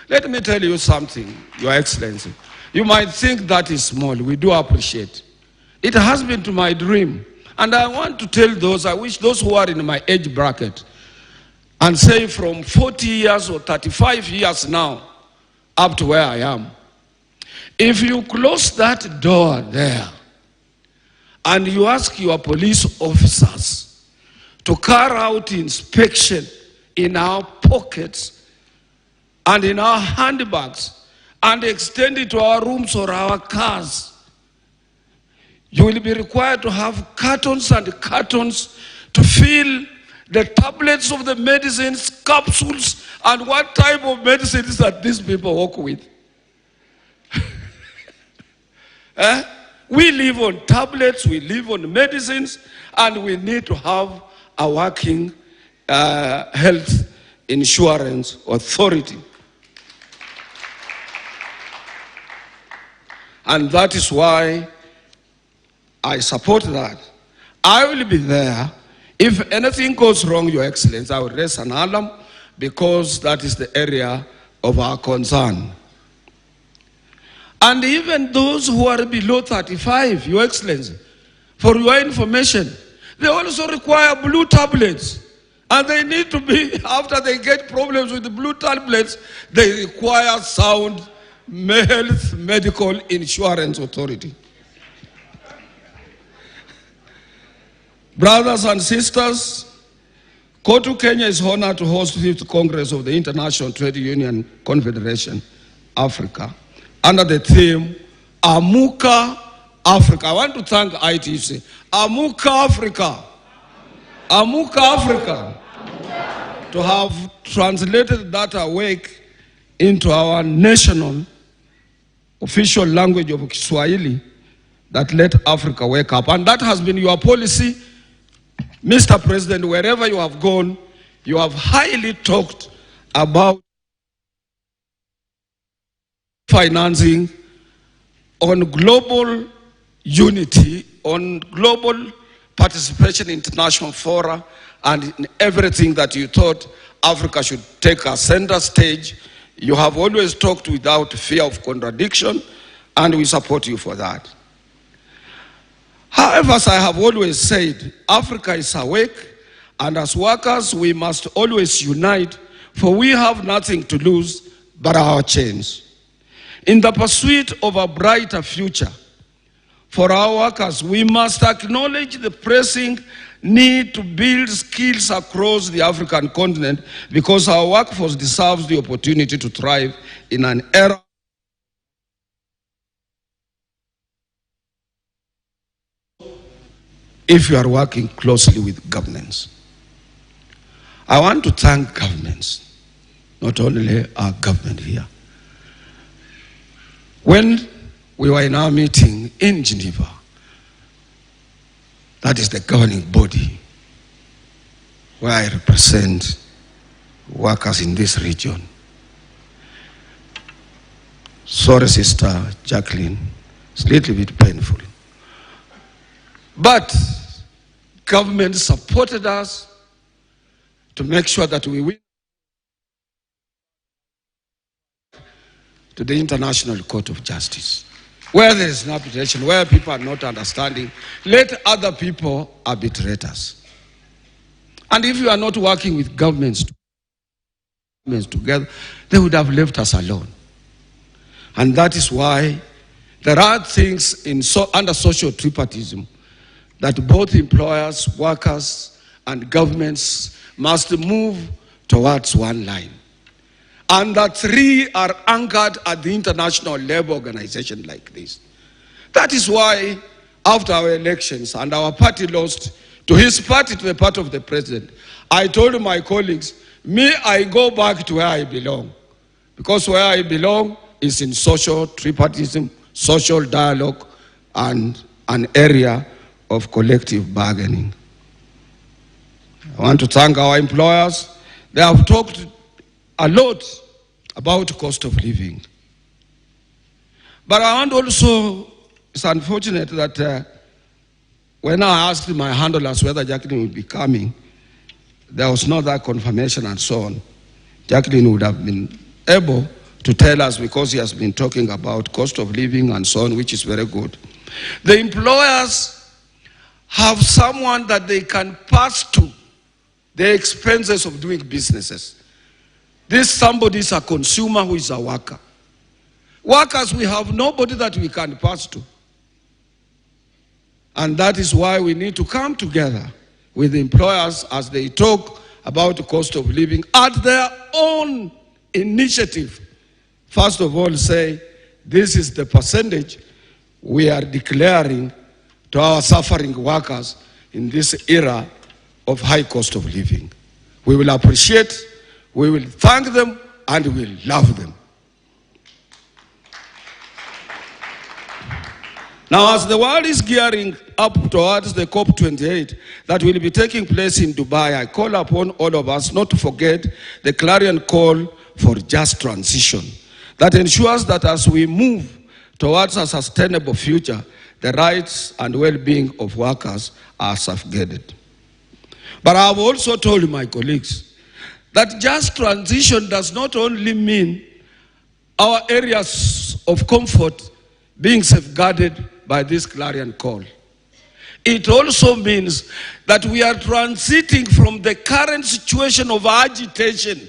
Let me tell you something, Your Excellency. You might think that is small. We do appreciate. It has been to my dream. And I want to tell those, I wish those who are in my age bracket, and say from 40 years or 35 years now, up to where I am. If you close that door there and you ask your police officers to carry out inspection in our pockets and in our handbags and extend it to our rooms or our cars, you will be required to have cartons and cartons to fill the tablets of the medicines, capsules, and what type of medicines that these people work with. We live on tablets, we live on medicines, and we need to have a working health insurance authority. And that is why I support that. I will be there. If anything goes wrong, Your Excellency, I will raise an alarm because that is the area of our concern. And even those who are below 35, Your Excellency, for your information, they also require blue tablets. And they need to be, after they get problems with the blue tablets, they require sound health medical insurance authority. Brothers and sisters, Kotu Kenya is honored to host the 5th Congress of the International Trade Union Confederation, Africa, under the theme, Amuka Africa. I want to thank ITUC. Amuka Africa. Amuka Africa. To have translated that awake into our national official language of Kiswahili, that let Africa wake up. And that has been your policy, Mr. President. Wherever you have gone, you have highly talked about financing, on global unity, on global participation in international fora, and in everything that you thought Africa should take a center stage. You have always talked without fear of contradiction, and we support you for that. However, as I have always said, Africa is awake, and as workers, we must always unite, for we have nothing to lose but our chains. In the pursuit of a brighter future for our workers, we must acknowledge the pressing need to build skills across the African continent, because our workforce deserves the opportunity to thrive in an era if you are working closely with governments. I want to thank governments, not only our government here. When we were in our meeting in Geneva, that is the governing body where I represent workers in this region. Sorry, Sister Jacqueline, it's a little bit painful. But government supported us to make sure that we win to the International Court of Justice. Where there is an arbitration, where people are not understanding, let other people arbitrate us. And if you are not working with governments together, they would have left us alone. And that is why there are things under social tripartism that both employers, workers, and governments must move towards one line. And the three are anchored at the International Labour Organization like this. That is why after our elections and our party lost to his party, to the party of the president, I told my colleagues, I go back to where I belong. Because where I belong is in social tripartism, social dialogue, and an area of collective bargaining. I want to thank our employers. They have talked a lot about cost of living. But I want also, it's unfortunate that when I asked my handlers whether Jacqueline would be coming, there was no that confirmation and so on. Jacqueline would have been able to tell us, because he has been talking about cost of living and so on, which is very good. The employers have someone that they can pass to the expenses of doing businesses. This somebody is a consumer who is a worker. Workers, we have nobody that we can pass to. And that is why we need to come together with the employers as they talk about the cost of living at their own initiative. First of all, say, this is the percentage we are declaring to our suffering workers in this era of high cost of living. We will appreciate, we will thank them, and we will love them. Now, as the world is gearing up towards the COP28 that will be taking place in Dubai, I call upon all of us not to forget the clarion call for just transition that ensures that as we move towards a sustainable future, the rights and well-being of workers are safeguarded. But I have also told my colleagues that just transition does not only mean our areas of comfort being safeguarded by this clarion call. It also means that we are transiting from the current situation of agitation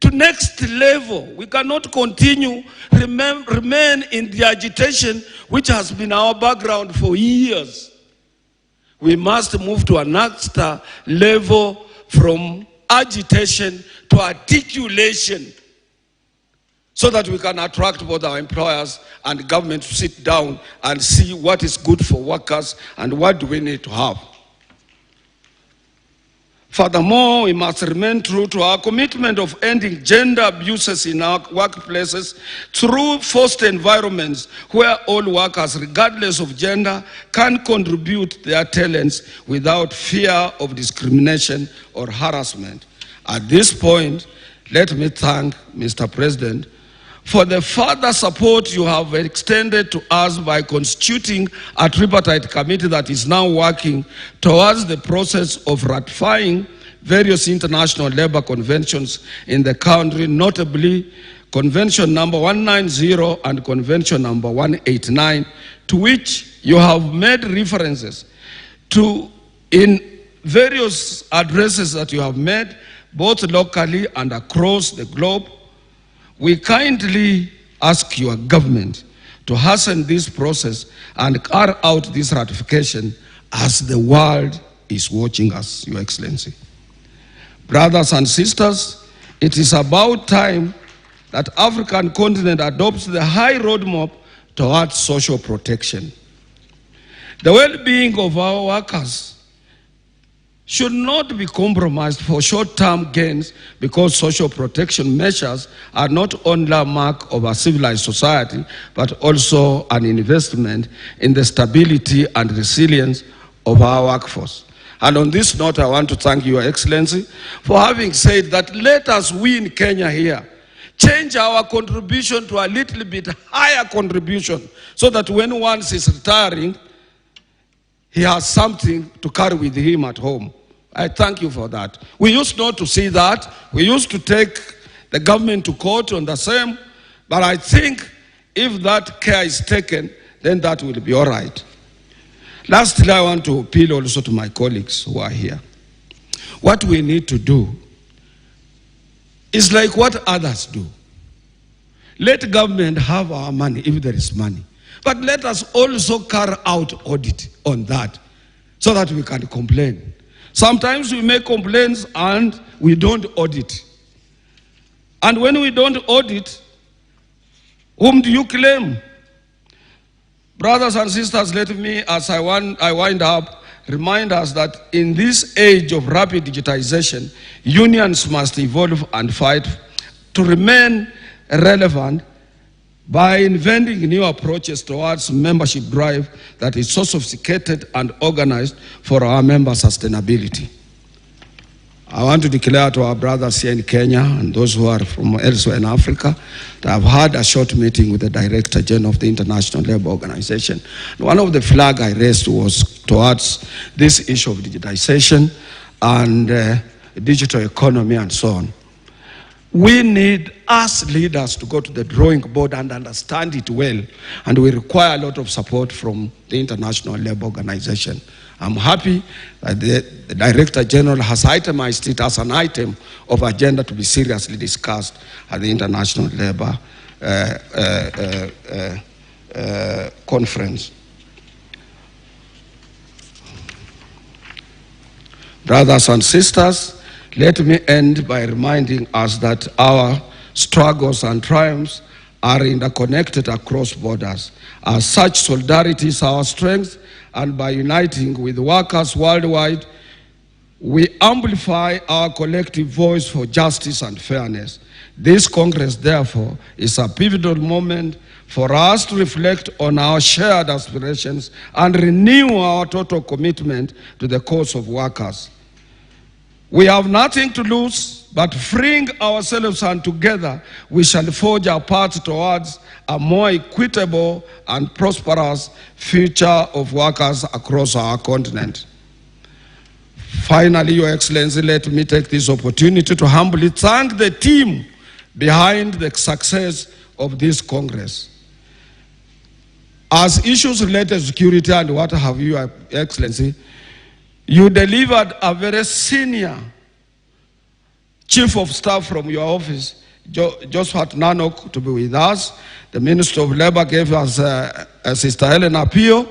to next level. We cannot continue, remain in the agitation which has been our background for years. We must move to a next level from agitation to articulation so that we can attract both our employers and government to sit down and see what is good for workers and what do we need to have. Furthermore, we must remain true to our commitment of ending gender abuses in our workplaces through forced environments where all workers, regardless of gender, can contribute their talents without fear of discrimination or harassment. At this point, let me thank Mr. President for the further support you have extended to us by constituting a tripartite committee that is now working towards the process of ratifying various international labor conventions in the country, notably Convention number 190 and Convention number 189, to which you have made references to in various addresses that you have made, both locally and across the globe. We kindly ask your government to hasten this process and carry out this ratification as the world is watching us, Your Excellency. Brothers and sisters, it is about time that African continent adopts the high roadmap towards social protection. The well-being of our workers should not be compromised for short-term gains because social protection measures are not only a mark of a civilized society, but also an investment in the stability and resilience of our workforce. And on this note, I want to thank Your Excellency for having said that let us, we in Kenya here, change our contribution to a little bit higher contribution so that when one is retiring, he has something to carry with him at home. I thank you for that. We used not to see that. We used to take the government to court on the same, but I think if that care is taken, then that will be all right. Lastly, I want to appeal also to my colleagues who are here. What we need to do is like what others do. Let government have our money if there is money. But let us also carry out audit on that so that we can complain. Sometimes we make complaints and we don't audit. And when we don't audit, whom do you claim? Brothers and sisters, let me, as I wind up, remind us that in this age of rapid digitization, unions must evolve and fight to remain relevant by inventing new approaches towards membership drive that is so sophisticated and organized for our member sustainability. I want to declare to our brothers here in Kenya and those who are from elsewhere in Africa that I've had a short meeting with the Director General of the International Labour Organization. One of the flags I raised was towards this issue of digitization and digital economy and so on. We need us leaders to go to the drawing board and understand it well, and we require a lot of support from the International Labour Organization. I'm happy that the Director General has itemized it as an item of agenda to be seriously discussed at the International Labour conference. Brothers and sisters, let me end by reminding us that our struggles and triumphs are interconnected across borders. As such, solidarity is our strength, and by uniting with workers worldwide, we amplify our collective voice for justice and fairness. This Congress, therefore, is a pivotal moment for us to reflect on our shared aspirations and renew our total commitment to the cause of workers. We have nothing to lose, but freeing ourselves, and together we shall forge our path towards a more equitable and prosperous future of workers across our continent. Finally, Your Excellency, let me take this opportunity to humbly thank the team behind the success of this Congress. As issues related to security and what have you, Your Excellency, you delivered a very senior Chief of Staff from your office, Josephat Nanok, to be with us. The Minister of Labor gave us Sister Helena Pio,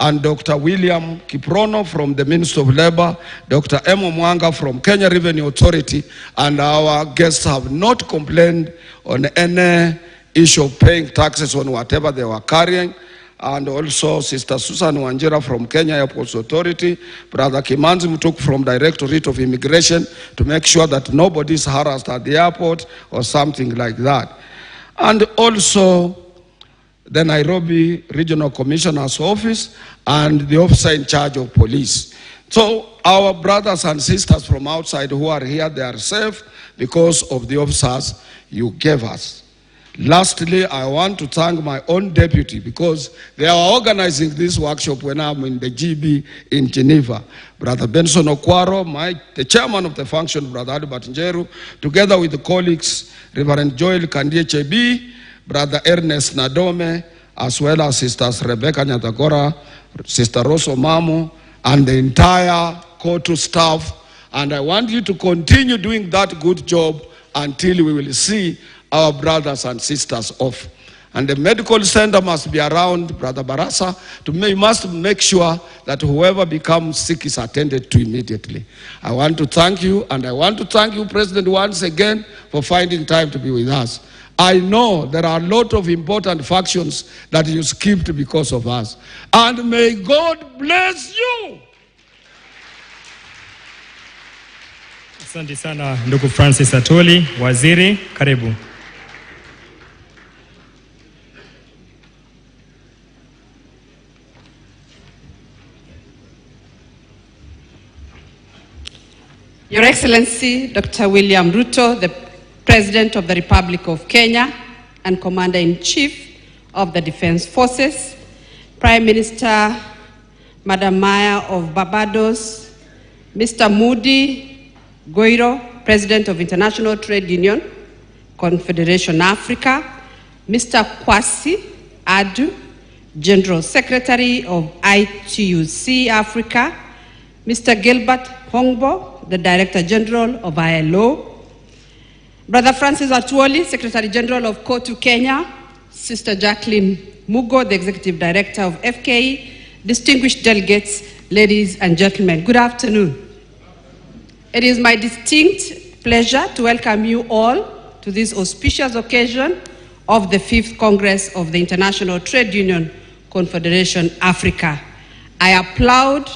and Dr. William Kiprono from the Minister of Labor, Dr. Emo Mwanga from Kenya Revenue Authority, and our guests have not complained on any issue of paying taxes on whatever they were carrying. And also Sister Susan Wanjira from Kenya Airports Authority, Brother Kimanzi Mutuk from Directorate of Immigration, to make sure that nobody is harassed at the airport or something like that. And also the Nairobi Regional Commissioner's Office and the officer in charge of police. So our brothers and sisters from outside who are here, they are safe because of the officers you gave us. Lastly, I want to thank my own deputy because they are organizing this workshop when I'm in the GB in Geneva. Brother Benson Okwaro, the chairman of the function, Brother Albert Njeru, together with the colleagues, Reverend Joel Kandie Chebi, Brother Ernest Nadome, as well as Sisters Rebecca Nyatagora, Sister Rosso Mamu, and the entire COTU staff. And I want you to continue doing that good job until we will see our brothers and sisters off. And the medical center must be around, Brother Barasa, we must make sure that whoever becomes sick is attended to immediately. I want to thank you, and I want to thank you, President, once again for finding time to be with us. I know there are a lot of important factions that you skipped because of us. And may God bless you. Asante sana ndugu Francis Atwoli, waziri, karibu. Your Excellency, Dr. William Ruto, the President of the Republic of Kenya and Commander-in-Chief of the Defense Forces, Prime Minister Madam Maya of Barbados, Mr. Moody Goiro, President of International Trade Union, Confederation Africa, Mr. Kwasi Adu, General Secretary of ITUC Africa, Mr. Gilbert Hongbo, the Director General of ILO, Brother Francis Atwoli, Secretary General of COTU Kenya, Sister Jacqueline Mugo, the Executive Director of FKE, distinguished delegates, ladies and gentlemen, good afternoon. It is my distinct pleasure to welcome you all to this auspicious occasion of the 5th Congress of the International Trade Union Confederation Africa. I applaud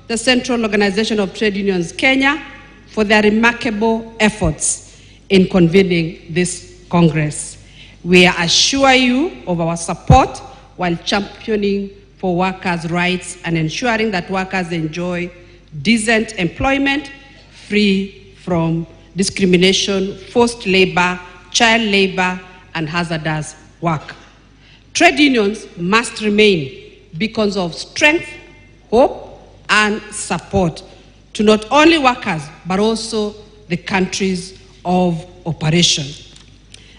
the Central Organization of Trade Unions Kenya for their remarkable efforts in convening this Congress. We assure you of our support while championing for workers' rights and ensuring that workers enjoy decent employment free from discrimination, forced labor, child labor, and hazardous work. Trade unions must remain beacons of strength, hope, and support to not only workers, but also the countries of operation.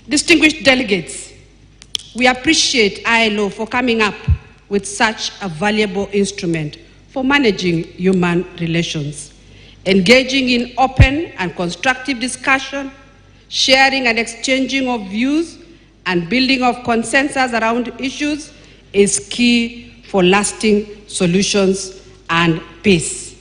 Distinguished delegates, we appreciate ILO for coming up with such a valuable instrument for managing human relations, engaging in open and constructive discussion, sharing and exchanging of views, and building of consensus around issues is key for lasting solutions and peace.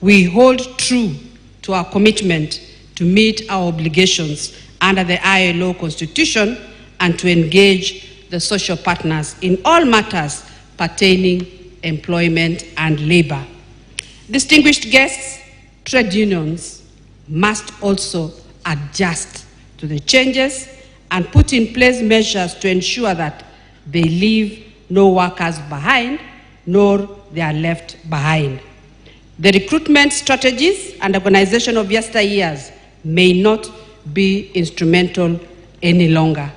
We hold true to our commitment to meet our obligations under the ILO Constitution and to engage the social partners in all matters pertaining employment and labor. Distinguished guests, trade unions must also adjust to the changes and put in place measures to ensure that they leave no workers behind, nor they are left behind. The recruitment strategies and organization of yesteryears may not be instrumental any longer.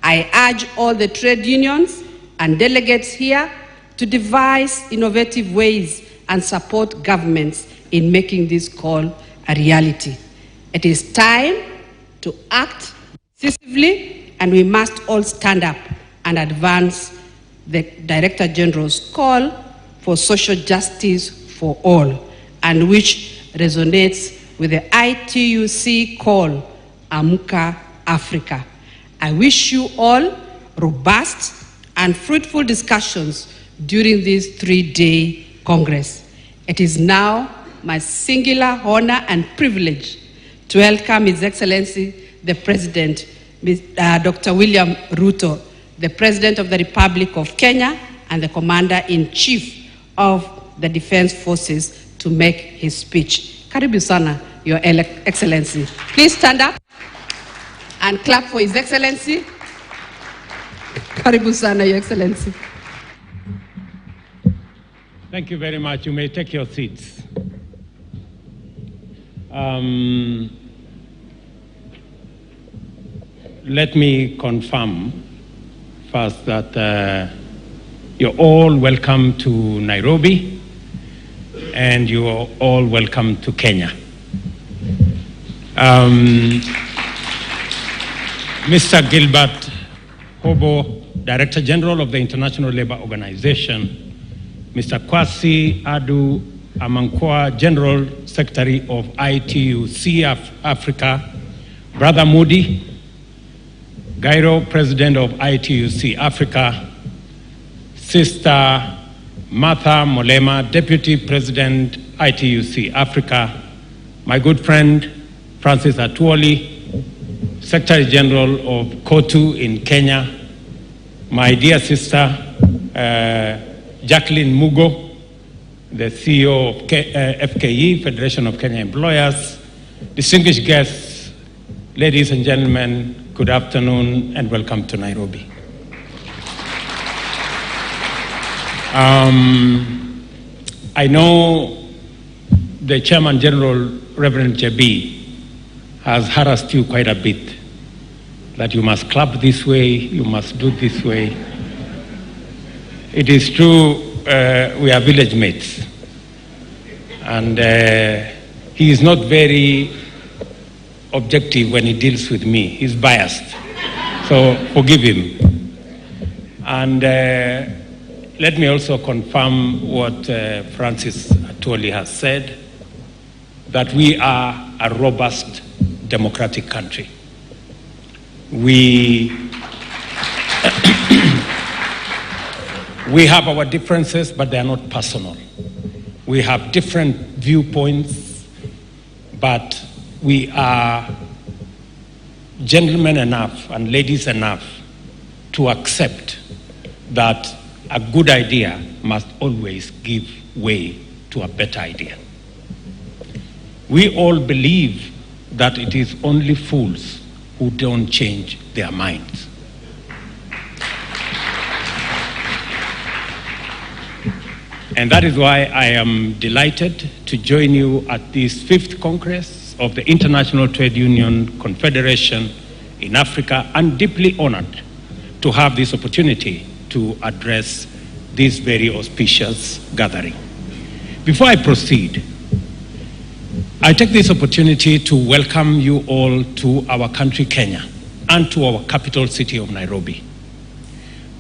I urge all the trade unions and delegates here to devise innovative ways and support governments in making this call a reality. It is time to act decisively, and we must all stand up and advance the Director General's call for social justice for all, and which resonates with the ITUC call, Amka Africa. I wish you all robust and fruitful discussions during this 3-day Congress. It is now my singular honor and privilege to welcome His Excellency, the President, Dr. William Ruto, the President of the Republic of Kenya and the Commander-in-Chief of the Defense Forces, to make his speech. Karibu sana, Your Excellency. Please stand up and clap for His Excellency. Karibu sana, Your Excellency. Thank you very much. You may take your seats. Let me confirm first that you're all welcome to Nairobi and you're all welcome to Kenya. Mr. Gilbert Hobo, Director General of the International Labour Organization, Mr. Kwasi Adu Amankwa, General Secretary of ITUC Africa, Brother Moody, Gairo, President of ITUC Africa, Sister Martha Molema, Deputy President, ITUC Africa, my good friend Francis Atwoli, Secretary General of KOTU in Kenya, my dear sister Jacqueline Mugo, the CEO of FKE, Federation of Kenya Employers, distinguished guests, ladies and gentlemen, good afternoon and welcome to Nairobi. I know the Chairman General, Reverend JB, has harassed you quite a bit, that you must clap this way, you must do this way. It is true, we are village mates, and he is not very objective when he deals with me. He's biased, so forgive him. And let me also confirm what Francis Atwoli has said, that we are a robust democratic country. We have our differences, but they are not personal. We have different viewpoints, but we are gentlemen enough and ladies enough to accept that a good idea must always give way to a better idea. We all believe that it is only fools who don't change their minds. And that is why I am delighted to join you at this 5th Congress of the International Trade Union Confederation in Africa, and deeply honored to have this opportunity to address this very auspicious gathering. Before I proceed, I take this opportunity to welcome you all to our country, Kenya, and to our capital city of Nairobi.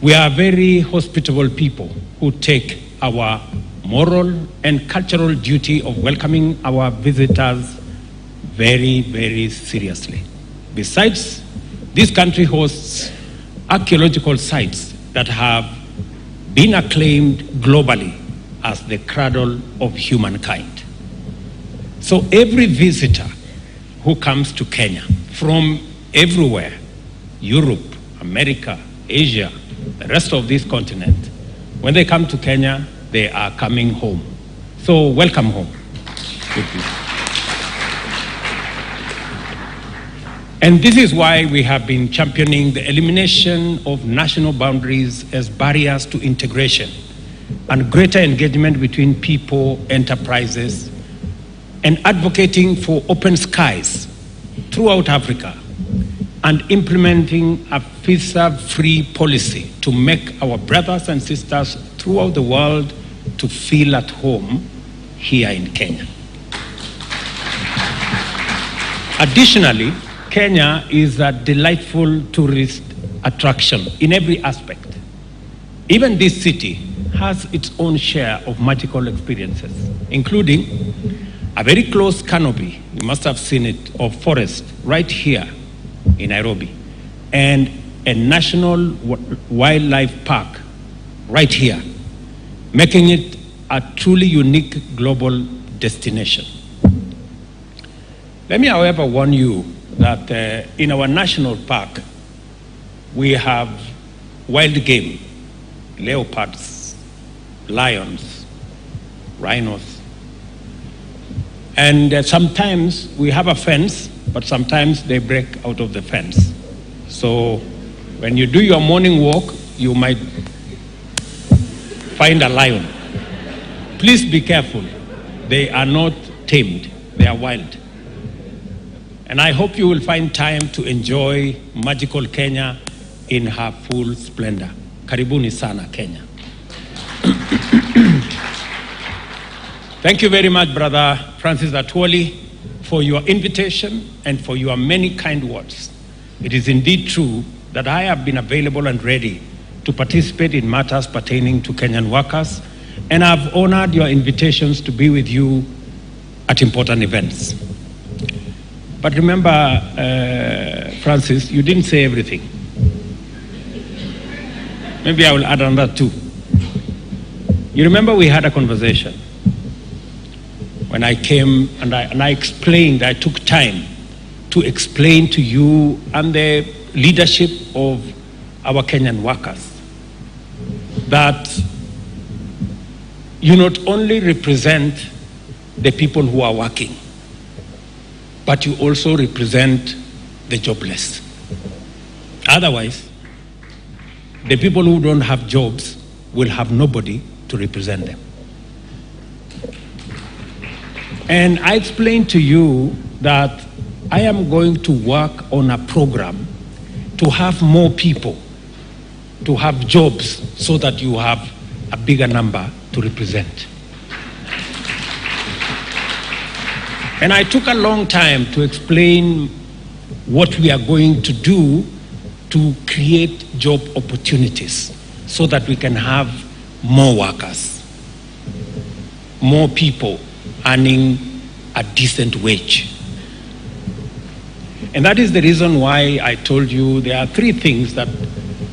We are very hospitable people who take our moral and cultural duty of welcoming our visitors very, very seriously. Besides, this country hosts archaeological sites that have been acclaimed globally as the cradle of humankind. So every visitor who comes to Kenya from everywhere, Europe, America, Asia, the rest of this continent, when they come to Kenya, they are coming home. So welcome home. And this is why we have been championing the elimination of national boundaries as barriers to integration and greater engagement between people, enterprises, and advocating for open skies throughout Africa and implementing a visa-free policy to make our brothers and sisters throughout the world to feel at home here in Kenya. Additionally, Kenya is a delightful tourist attraction in every aspect. Even this city has its own share of magical experiences, including a very close canopy, you must have seen it, of forest right here in Nairobi, and a national wildlife park right here, making it a truly unique global destination. Let me, however, warn you that in our national park, we have wild game, leopards, lions, rhinos, and sometimes we have a fence, but sometimes they break out of the fence. So when you do your morning walk, you might find a lion. Please be careful. They are not tamed, they are wild. And I hope you will find time to enjoy magical Kenya in her full splendor. Karibuni sana, Kenya. Thank you very much, Brother Francis Atwoli, for your invitation and for your many kind words. It is indeed true that I have been available and ready to participate in matters pertaining to Kenyan workers, and I've honored your invitations to be with you at important events. But remember, Francis, you didn't say everything. Maybe I will add on that too. You remember we had a conversation when I came and I explained, I took time to explain to you and the leadership of our Kenyan workers that you not only represent the people who are working, but you also represent the jobless. Otherwise, the people who don't have jobs will have nobody to represent them. And I explained to you that I am going to work on a program to have more people, to have jobs, so that you have a bigger number to represent. And I took a long time to explain what we are going to do to create job opportunities so that we can have more workers, more people earning a decent wage. And that is the reason why I told you there are 3 things that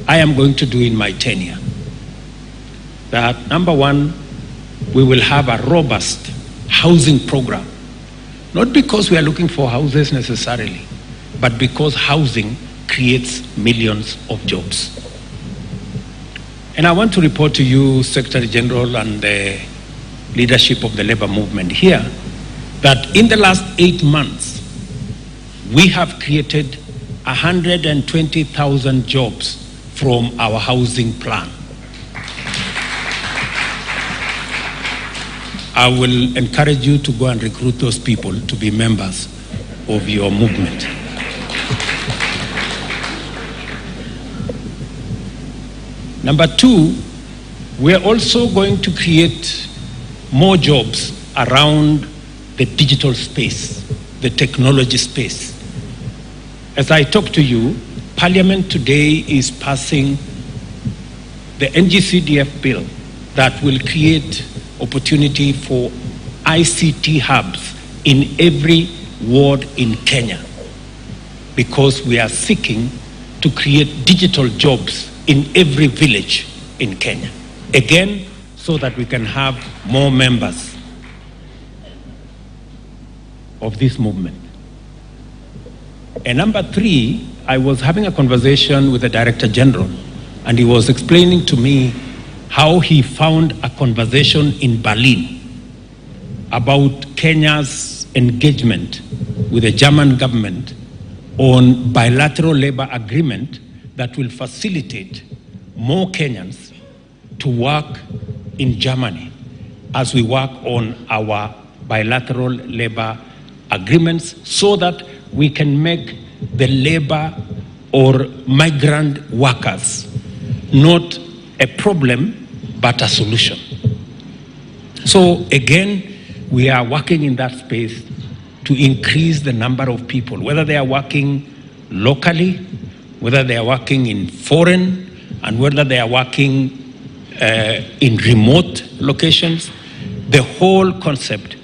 I am going to do in my tenure. That number 1, we will have a robust housing program. Not because we are looking for houses necessarily, but because housing creates millions of jobs. And I want to report to you, Secretary General and the leadership of the labor movement here, that in the last 8 months, we have created 120,000 jobs from our housing plan. I will encourage you to go and recruit those people to be members of your movement. Number 2, we are also going to create more jobs around the digital space, the technology space. As I talk to you, Parliament today is passing the NGCDF bill that will create opportunity for ICT hubs in every ward in Kenya, because we are seeking to create digital jobs in every village in Kenya. Again, so that we can have more members of this movement. And number three, I was having a conversation with the Director General, and he was explaining to me how he found a conversation in Berlin about Kenya's engagement with the German government on bilateral labor agreement that will facilitate more Kenyans to work in Germany as we work on our bilateral labor agreements, so that we can make the labor or migrant workers not a problem but a solution. So again, we are working in that space to increase the number of people, whether they are working locally, whether they are working in foreign, and whether they are working in remote locations. The whole concept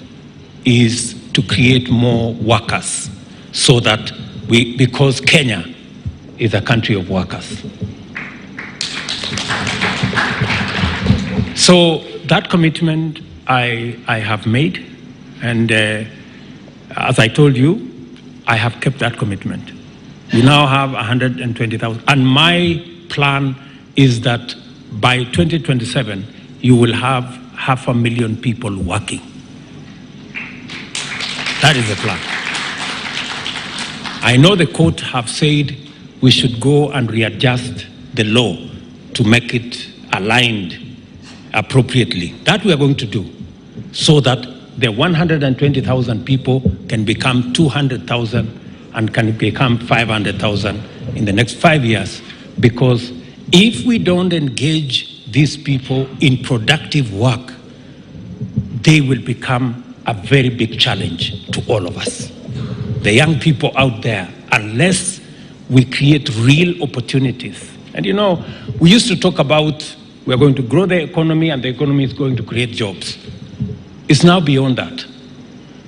is to create more workers, so that because Kenya is a country of workers. So that commitment I have made, and as I told you, I have kept that commitment. We now have 120,000, and my plan is that by 2027, you will have 500,000 people working. That is the plan. I know the court have said we should go and readjust the law to make it aligned appropriately. That we are going to do, so that the 120,000 people can become 200,000 and can become 500,000 in the next 5 years. Because if we don't engage these people in productive work, they will become a very big challenge to all of us. The young people out there, unless we create real opportunities. And you know, we used to talk about we're going to grow the economy and the economy is going to create jobs. It's now beyond that.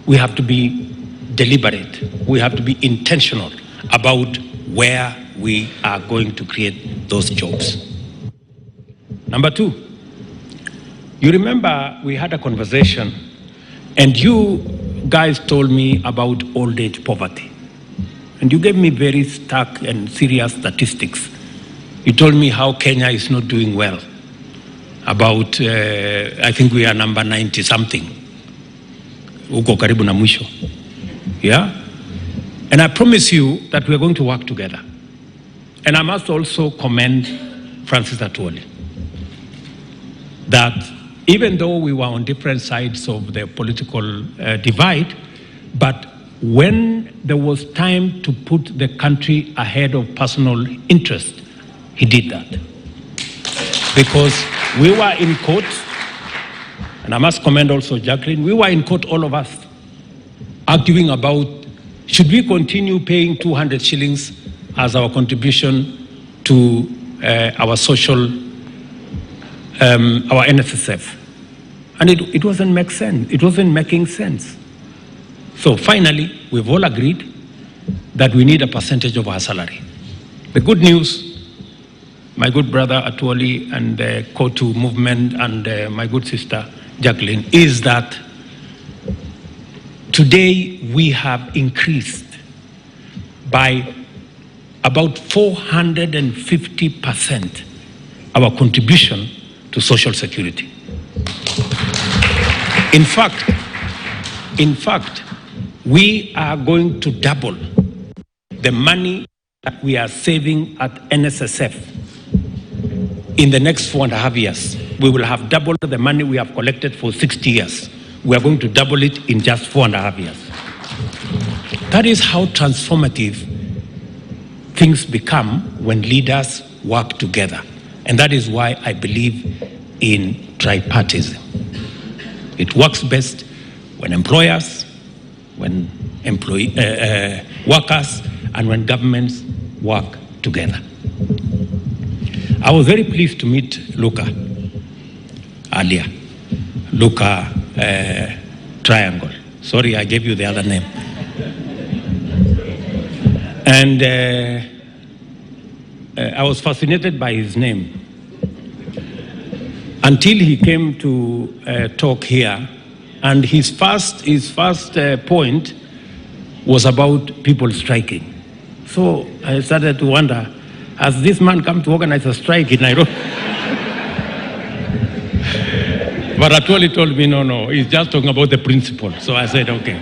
We have to be deliberate. We have to be intentional about where we are going to create those jobs. Number two, you remember we had a conversation and you guys told me about old age poverty. And you gave me very stark and serious statistics. You told me how Kenya is not doing well. About, I think we are number 90 something. Uko karibu na mwisho. Yeah? And I promise you that we are going to work together. And I must also commend Francis Atwoli, that even though we were on different sides of the political divide, but when there was time to put the country ahead of personal interest, he did that. Because we were in court, and I must commend also Jacqueline, we were in court, all of us, arguing about should we continue paying 200 shillings as our contribution to our social, our NSSF. And it wasn't make sense. It wasn't making sense. So finally, we've all agreed that we need a percentage of our salary. The good news, my good brother Atwoli and the COTU movement and my good sister Jacqueline, is that today we have increased by about 450% our contribution to social security. In fact, we are going to double the money that we are saving at NSSF in the next 4.5 years. We will have doubled the money we have collected for 60 years. We are going to double it in just 4.5 years. That is how transformative things become when leaders work together. And that is why I believe in tripartism. It works best when employers, when workers, and when governments work together. I was very pleased to meet Luca earlier. Luca Triangle. Sorry, I gave you the other name. And I was fascinated by his name until he came to talk here, and his first point was about people striking. So I started to wonder, has this man come to organize a strike in Nairobi? But Atwoli told me, no, he's just talking about the principle. So I said, okay.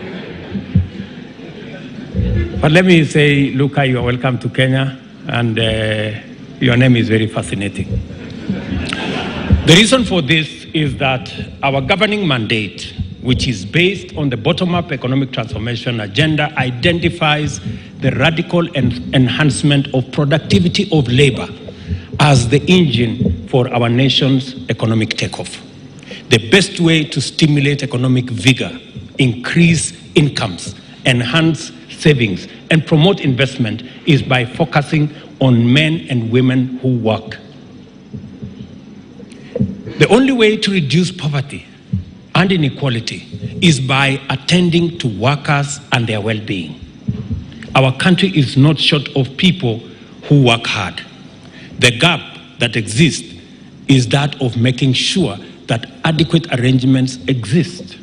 But let me say, Luca, you are welcome to Kenya, and your name is very fascinating. The reason for this is that our governing mandate, which is based on the bottom-up economic transformation agenda, identifies the radical enhancement of productivity of labor as the engine for our nation's economic takeoff. The best way to stimulate economic vigor, increase incomes, enhance savings, and promote investment is by focusing on men and women who work. The only way to reduce poverty and inequality is by attending to workers and their well-being. Our country is not short of people who work hard. The gap that exists is that of making sure that adequate arrangements exist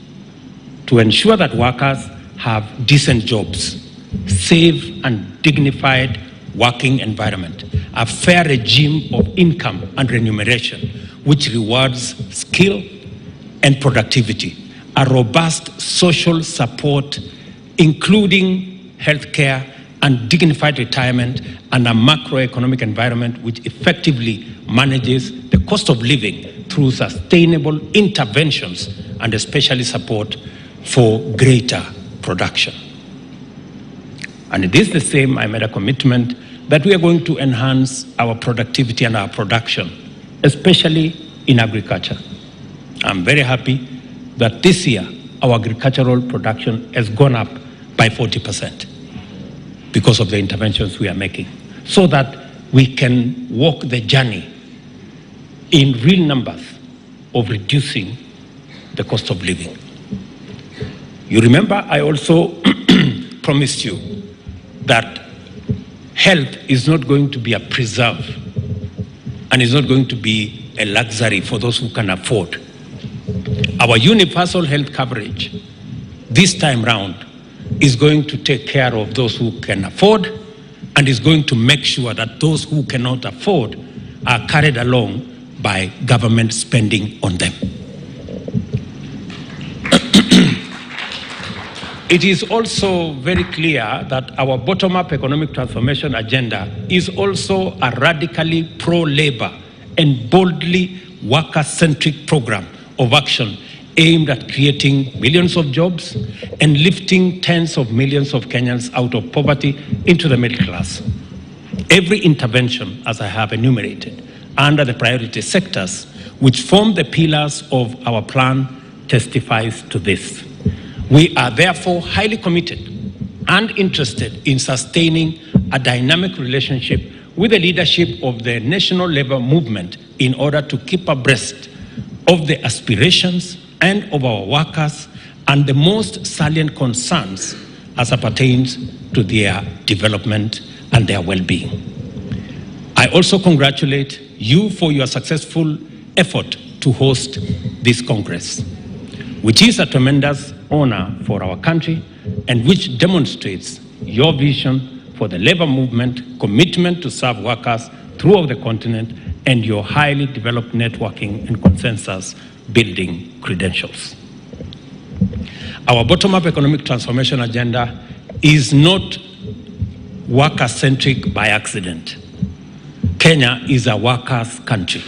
to ensure that workers have decent jobs, safe and dignified working environment, a fair regime of income and remuneration which rewards skill and productivity, a robust social support including healthcare and dignified retirement, and a macroeconomic environment which effectively manages the cost of living through sustainable interventions and especially support for greater production. And it is the same, I made a commitment that we are going to enhance our productivity and our production, especially in agriculture. I'm very happy that this year our agricultural production has gone up by 40% because of the interventions we are making, so that we can walk the journey in real numbers of reducing the cost of living. You remember I also promised you that health is not going to be a preserve and is not going to be a luxury for those who can afford. Our universal health coverage this time round is going to take care of those who can afford and is going to make sure that those who cannot afford are carried along by government spending on them. It is also very clear that our bottom-up economic transformation agenda is also a radically pro-labor and boldly worker-centric program of action aimed at creating millions of jobs and lifting tens of millions of Kenyans out of poverty into the middle class. Every intervention, as I have enumerated, under the priority sectors, which form the pillars of our plan, testifies to this. We are therefore highly committed and interested in sustaining a dynamic relationship with the leadership of the national labor movement in order to keep abreast of the aspirations and of our workers and the most salient concerns as it pertains to their development and their well-being. I also congratulate you for your successful effort to host this Congress, which is a tremendous honor for our country and which demonstrates your vision for the labor movement, commitment to serve workers throughout the continent, and your highly developed networking and consensus building credentials. Our bottom-up economic transformation agenda is not worker-centric by accident. Kenya is a workers' country.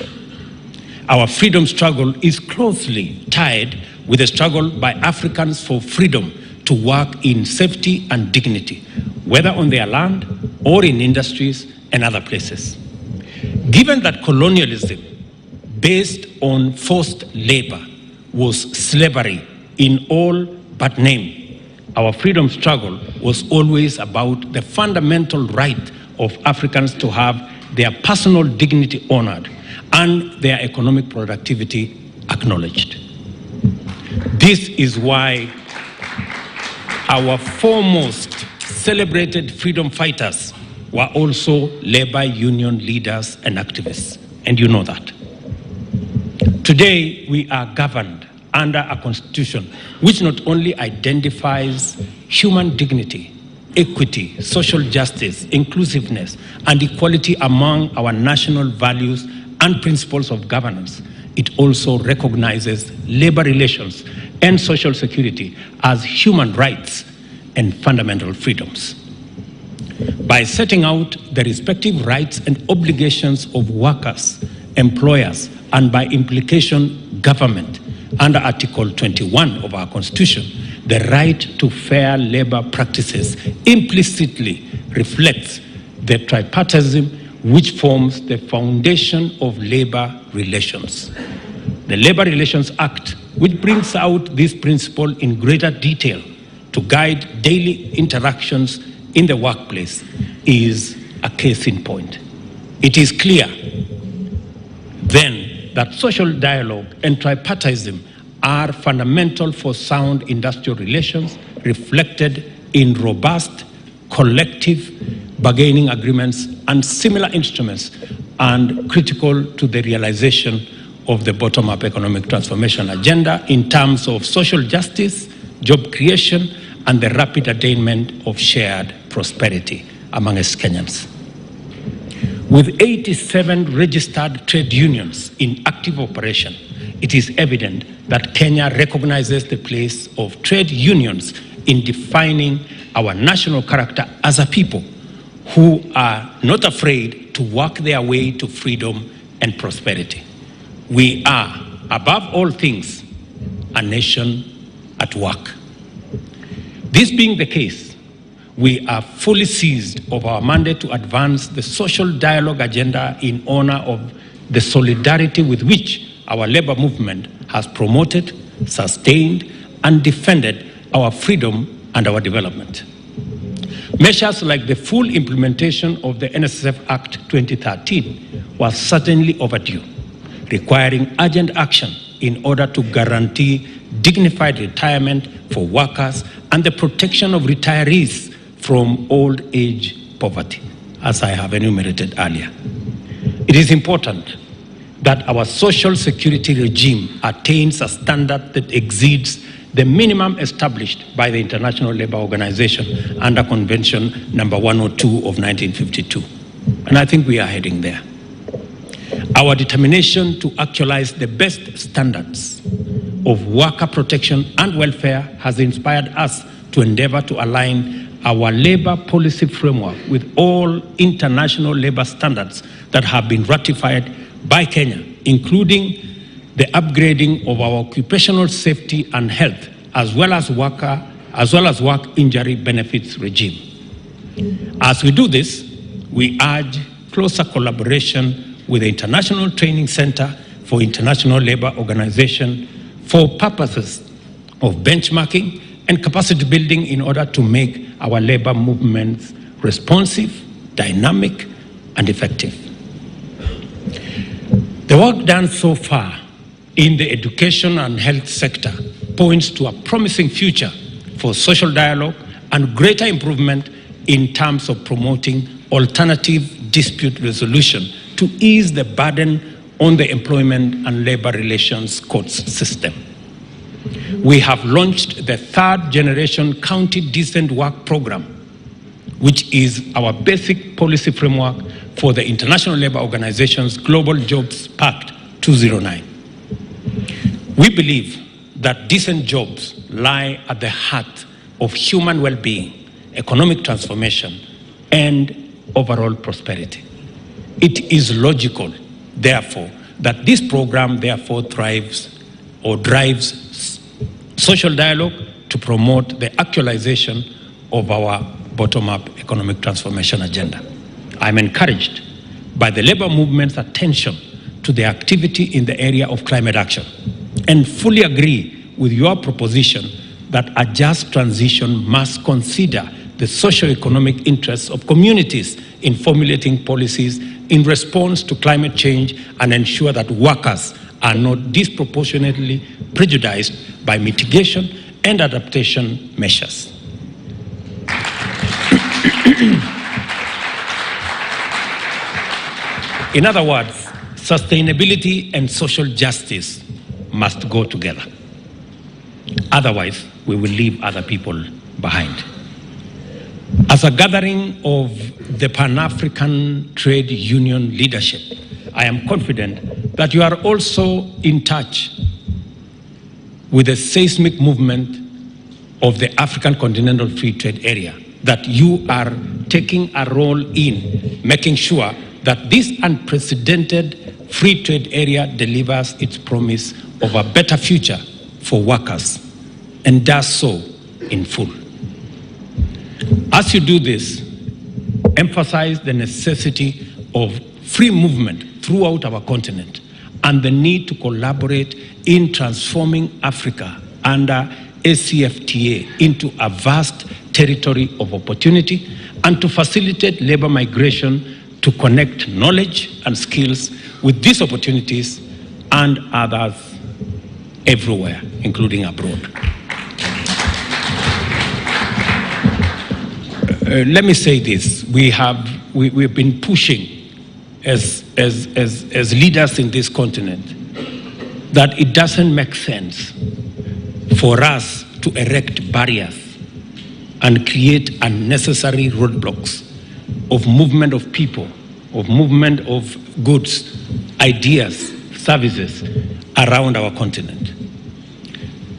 Our freedom struggle is closely tied with the struggle by Africans for freedom to work in safety and dignity, whether on their land or in industries and other places. Given that colonialism based on forced labor was slavery in all but name, our freedom struggle was always about the fundamental right of Africans to have their personal dignity honored and their economic productivity acknowledged. This is why our foremost celebrated freedom fighters were also labor union leaders and activists, and you know that. Today, we are governed under a constitution which not only identifies human dignity, equity, social justice, inclusiveness, and equality among our national values and principles of governance, it also recognizes labor relations and social security as human rights and fundamental freedoms. By setting out the respective rights and obligations of workers, employers, and by implication, government, under Article 21 of our Constitution, the right to fair labor practices implicitly reflects the tripartism which forms the foundation of labor relations. The Labor Relations Act, which brings out this principle in greater detail to guide daily interactions in the workplace, is a case in point. It is clear, then, that social dialogue and tripartism are fundamental for sound industrial relations reflected in robust collective bargaining agreements and similar instruments, and critical to the realization of the bottom-up economic transformation agenda in terms of social justice, job creation, and the rapid attainment of shared prosperity among us Kenyans. With 87 registered trade unions in active operation, it is evident that Kenya recognizes the place of trade unions in defining our national character as a people who are not afraid to work their way to freedom and prosperity. We are, above all things, a nation at work. This being the case, we are fully seized of our mandate to advance the social dialogue agenda in honor of the solidarity with which our labor movement has promoted, sustained, and defended our freedom and our development. Measures like the full implementation of the NSSF Act 2013 was certainly overdue, requiring urgent action in order to guarantee dignified retirement for workers and the protection of retirees from old age poverty, as I have enumerated earlier. It is important that our social security regime attains a standard that exceeds the minimum established by the International Labour Organization under Convention number 102 of 1952. And I think we are heading there. Our determination to actualize the best standards of worker protection and welfare has inspired us to endeavor to align our labor policy framework with all international labor standards that have been ratified by Kenya, including the upgrading of our occupational safety and health, as well as work injury benefits regime. As we do this, we urge closer collaboration with the International Training Center for International Labour Organization for purposes of benchmarking and capacity building in order to make our labor movements responsive, dynamic, and effective. The work done so far in the education and health sector points to a promising future for social dialogue and greater improvement in terms of promoting alternative dispute resolution to ease the burden on the employment and labor relations courts system. We have launched the third generation County Decent Work Program, which is our basic policy framework for the International Labour Organization's Global Jobs Pact 209. We believe that decent jobs lie at the heart of human well-being, economic transformation, and overall prosperity. It is logical, therefore, that this program therefore drives social dialogue to promote the actualization of our bottom-up economic transformation agenda. I'm encouraged by the labor movement's attention to the activity in the area of climate action and fully agree with your proposition that a just transition must consider the socio-economic interests of communities in formulating policies in response to climate change and ensure that workers are not disproportionately prejudiced by mitigation and adaptation measures. In other words, sustainability and social justice must go together. Otherwise, we will leave other people behind. As a gathering of the Pan-African Trade Union leadership, I am confident that you are also in touch with the seismic movement of the African Continental Free Trade Area, that you are taking a role in making sure that this unprecedented free trade area delivers its promise of a better future for workers, and does so in full. As you do this, emphasize the necessity of free movement throughout our continent and the need to collaborate in transforming Africa under ACFTA into a vast territory of opportunity, and to facilitate labor migration to connect knowledge and skills with these opportunities and others everywhere, including abroad. Let me say this: we've been pushing as leaders in this continent that it doesn't make sense for us to erect barriers and create unnecessary roadblocks of movement of people, of movement of goods, ideas, services around our continent.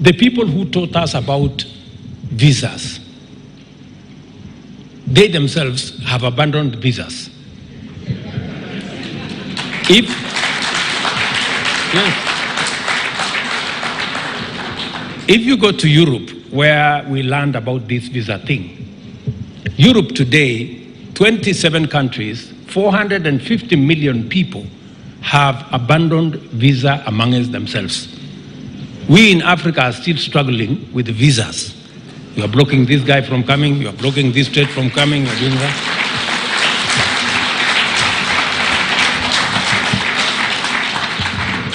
The people who taught us about visas, they themselves have abandoned visas. If you go to Europe, where we learned about this visa thing, Europe today, 27 countries, 450 million people have abandoned visa amongst themselves. We in Africa are still struggling with visas. You are blocking this guy from coming, you are blocking this state from coming, you are doing that.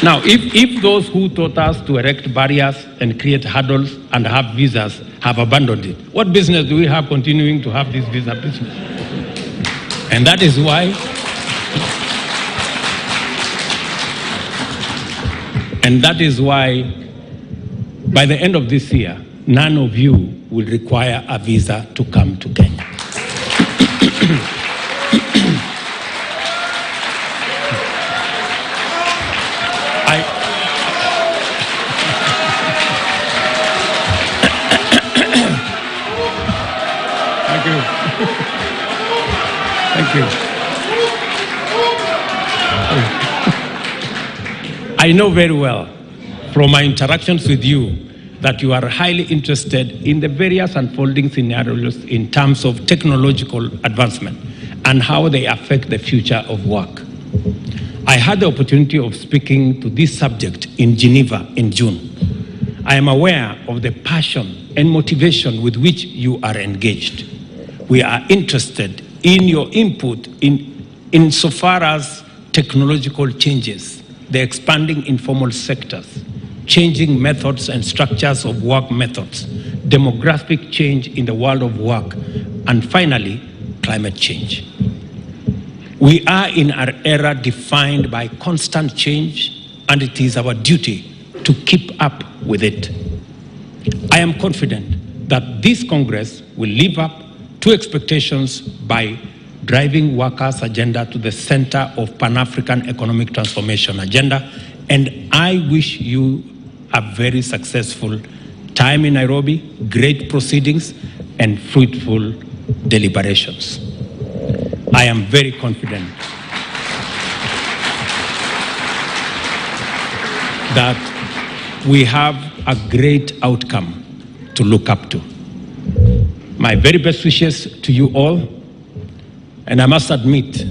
Now, if those who taught us to erect barriers and create hurdles and have visas have abandoned it, what business do we have continuing to have this visa business? And that is why, by the end of this year, none of you will require a visa to come to Kenya. Thank you. I know very well from my interactions with you that you are highly interested in the various unfolding scenarios in terms of technological advancement and how they affect the future of work. I had the opportunity of speaking to this subject in Geneva in June. I am aware of the passion and motivation with which you are engaged. We are interested in your input insofar as technological changes, the expanding informal sectors, changing methods and structures of work methods, demographic change in the world of work, and finally, climate change. We are in an era defined by constant change, and it is our duty to keep up with it. I am confident that this Congress will live up to expectations by driving workers' agenda to the center of Pan-African economic transformation agenda, and I wish you a very successful time in Nairobi, great proceedings, and fruitful deliberations. I am very confident that we have a great outcome to look up to. My very best wishes to you all, and I must admit,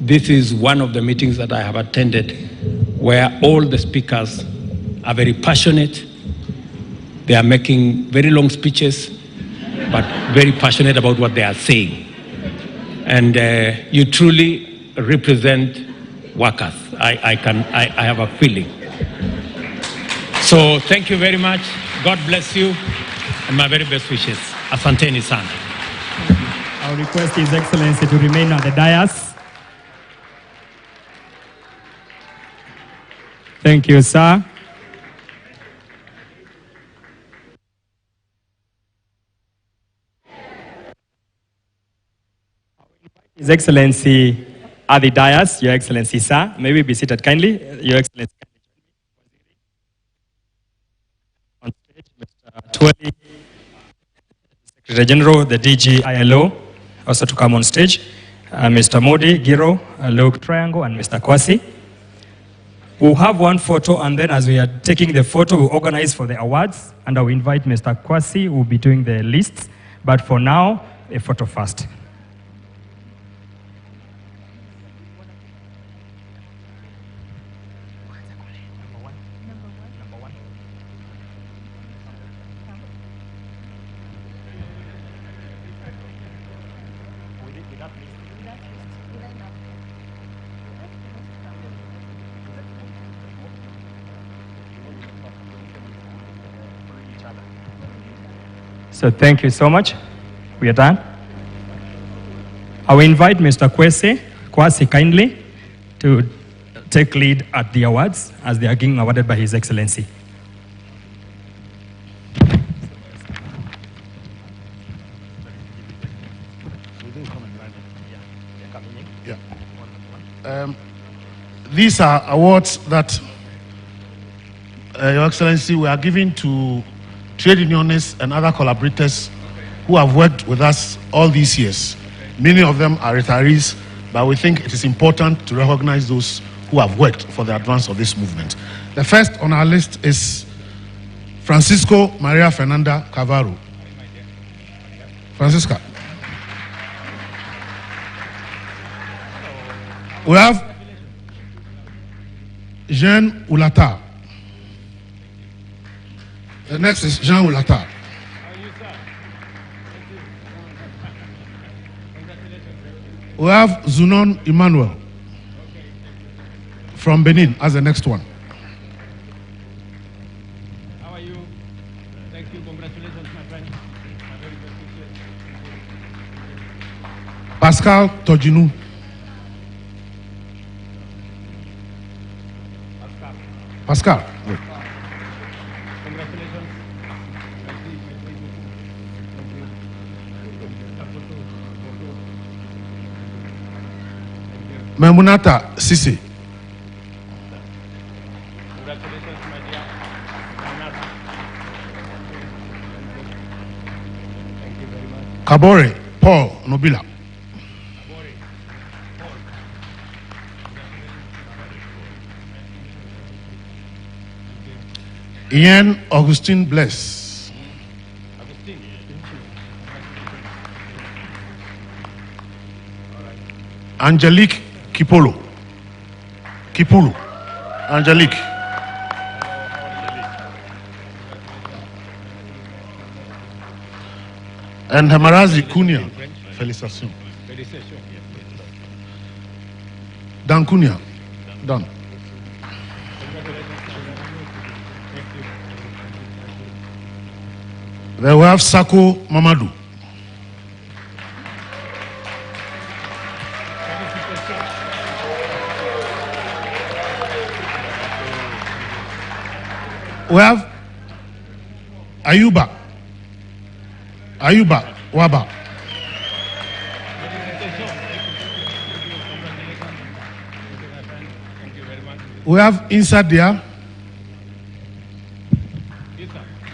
this is one of the meetings that I have attended where all the speakers are very passionate. They are making very long speeches, but very passionate about what they are saying. And you truly represent workers. I have a feeling. So thank you very much. God bless you, and my very best wishes. Asanteni sana. I'll request His Excellency to remain on the dais. Thank you, sir. His Excellency at the dais, Your Excellency, sir. May we be seated kindly, Your Excellency. On stage, Mr. Atwoli, Secretary General, the DG ILO, also to come on stage. Mr. Modi, Giro, Luke Triangle, and Mr. Kwasi. We'll have one photo, and then as we are taking the photo, we'll organize for the awards, and I'll invite Mr. Kwasi, who will be doing the lists. But for now, a photo first. So thank you so much. We are done. I will invite Mr. Kwasi kindly to take lead at the awards as they are being awarded by His Excellency. These are awards that, Your Excellency, we are giving to trade unionists and other collaborators who have worked with us all these years. Many of them are retirees, but we think it is important to recognize those who have worked for the advance of this movement. The first on our list is Francisco Maria Fernanda Cavaro. Francisca. We have Jean Oulata. The next is Jean Oulata. We have Zunon Emmanuel from Benin as the next one. How are you? Thank you. Congratulations, my friend. Pascal Tojinu. Pascal. Memunata Sisi. Congratulations, my dear. Thank you very much. Kabore Paul Nobila. Ian Augustine Bless. Angelique Kipolo. Angelique. And Hamarazi Kunia. Félicitations. Dan Kunia. Done. Then we have Sako Mamadou. We have Ayuba Waba. We have inside there.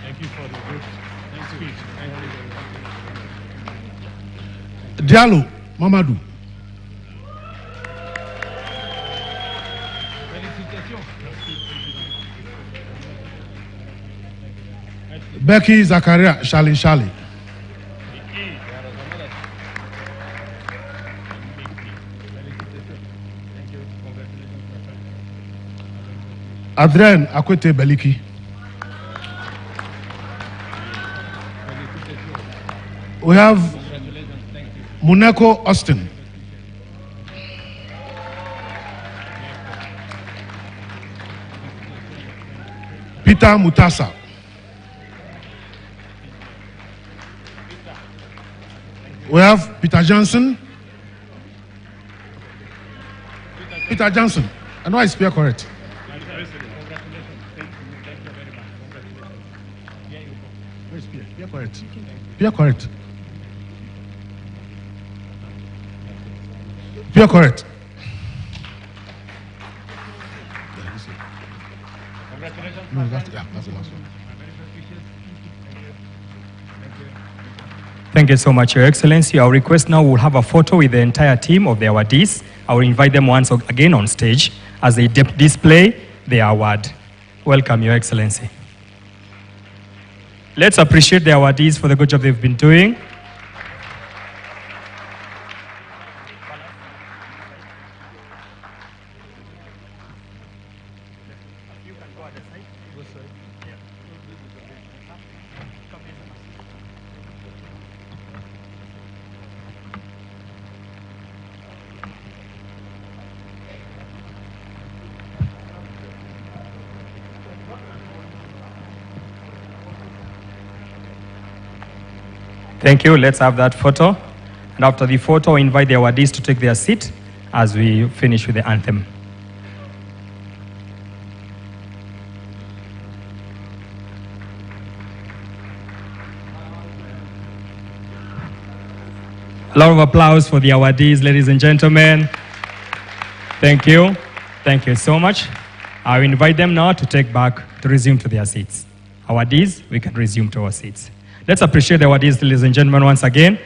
Thank you for the good speech. Diallo Mamadou. Becky Zakaria Shali. Adrien Akwete Beliki. We have Muneko Austin. Peter Mutasa. We have Peter Johnson. Peter Johnson. I know I speak correct. correct. Pure correct. Pure correct. No, that's the last one. Thank you so much, Your Excellency. Our request now, we'll have a photo with the entire team of the awardees. I will invite them once again on stage as they display their award. Welcome, Your Excellency. Let's appreciate the awardees for the good job they've been doing. Thank you. Let's have that photo. And after the photo, I invite the awardees to take their seat as we finish with the anthem. A lot of applause for the awardees, ladies and gentlemen. Thank you. Thank you so much. I will invite them now to resume to their seats. Awardees, we can resume to our seats. Let's appreciate the awardees, ladies and gentlemen, once again.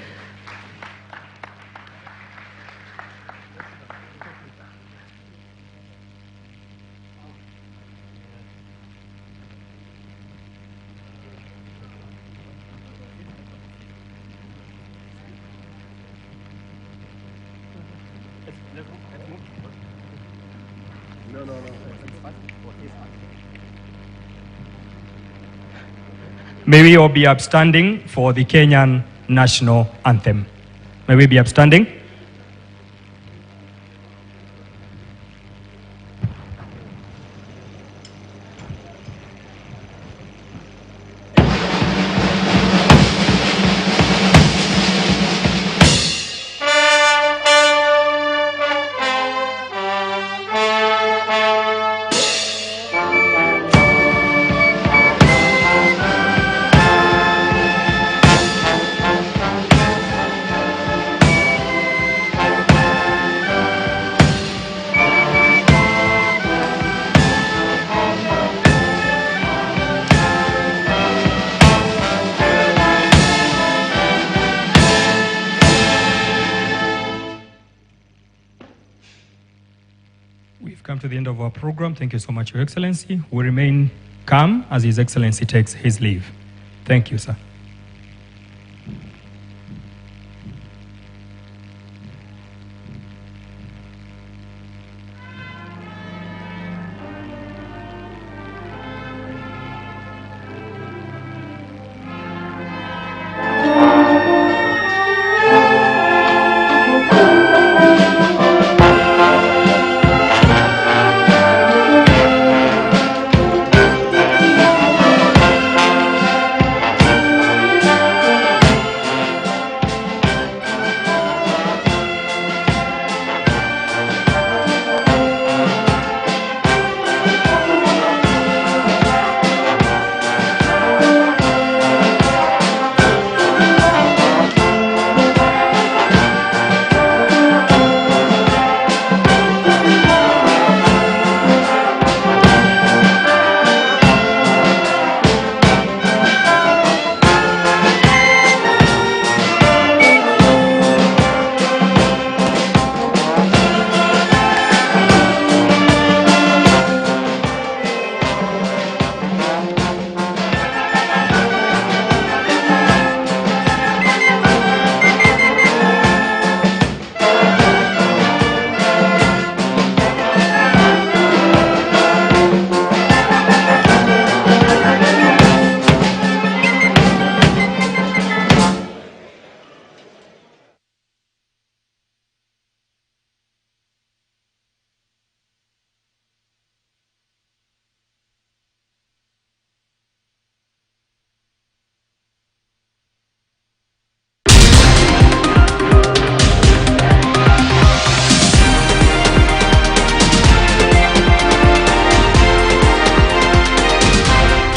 May we all be upstanding for the Kenyan national anthem. May we be upstanding? Come to the end of our program. Thank you so much, Your Excellency. We remain calm as His Excellency takes his leave. Thank you, sir.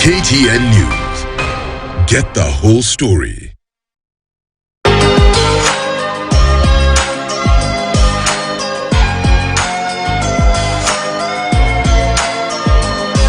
KTN News, Get the whole story.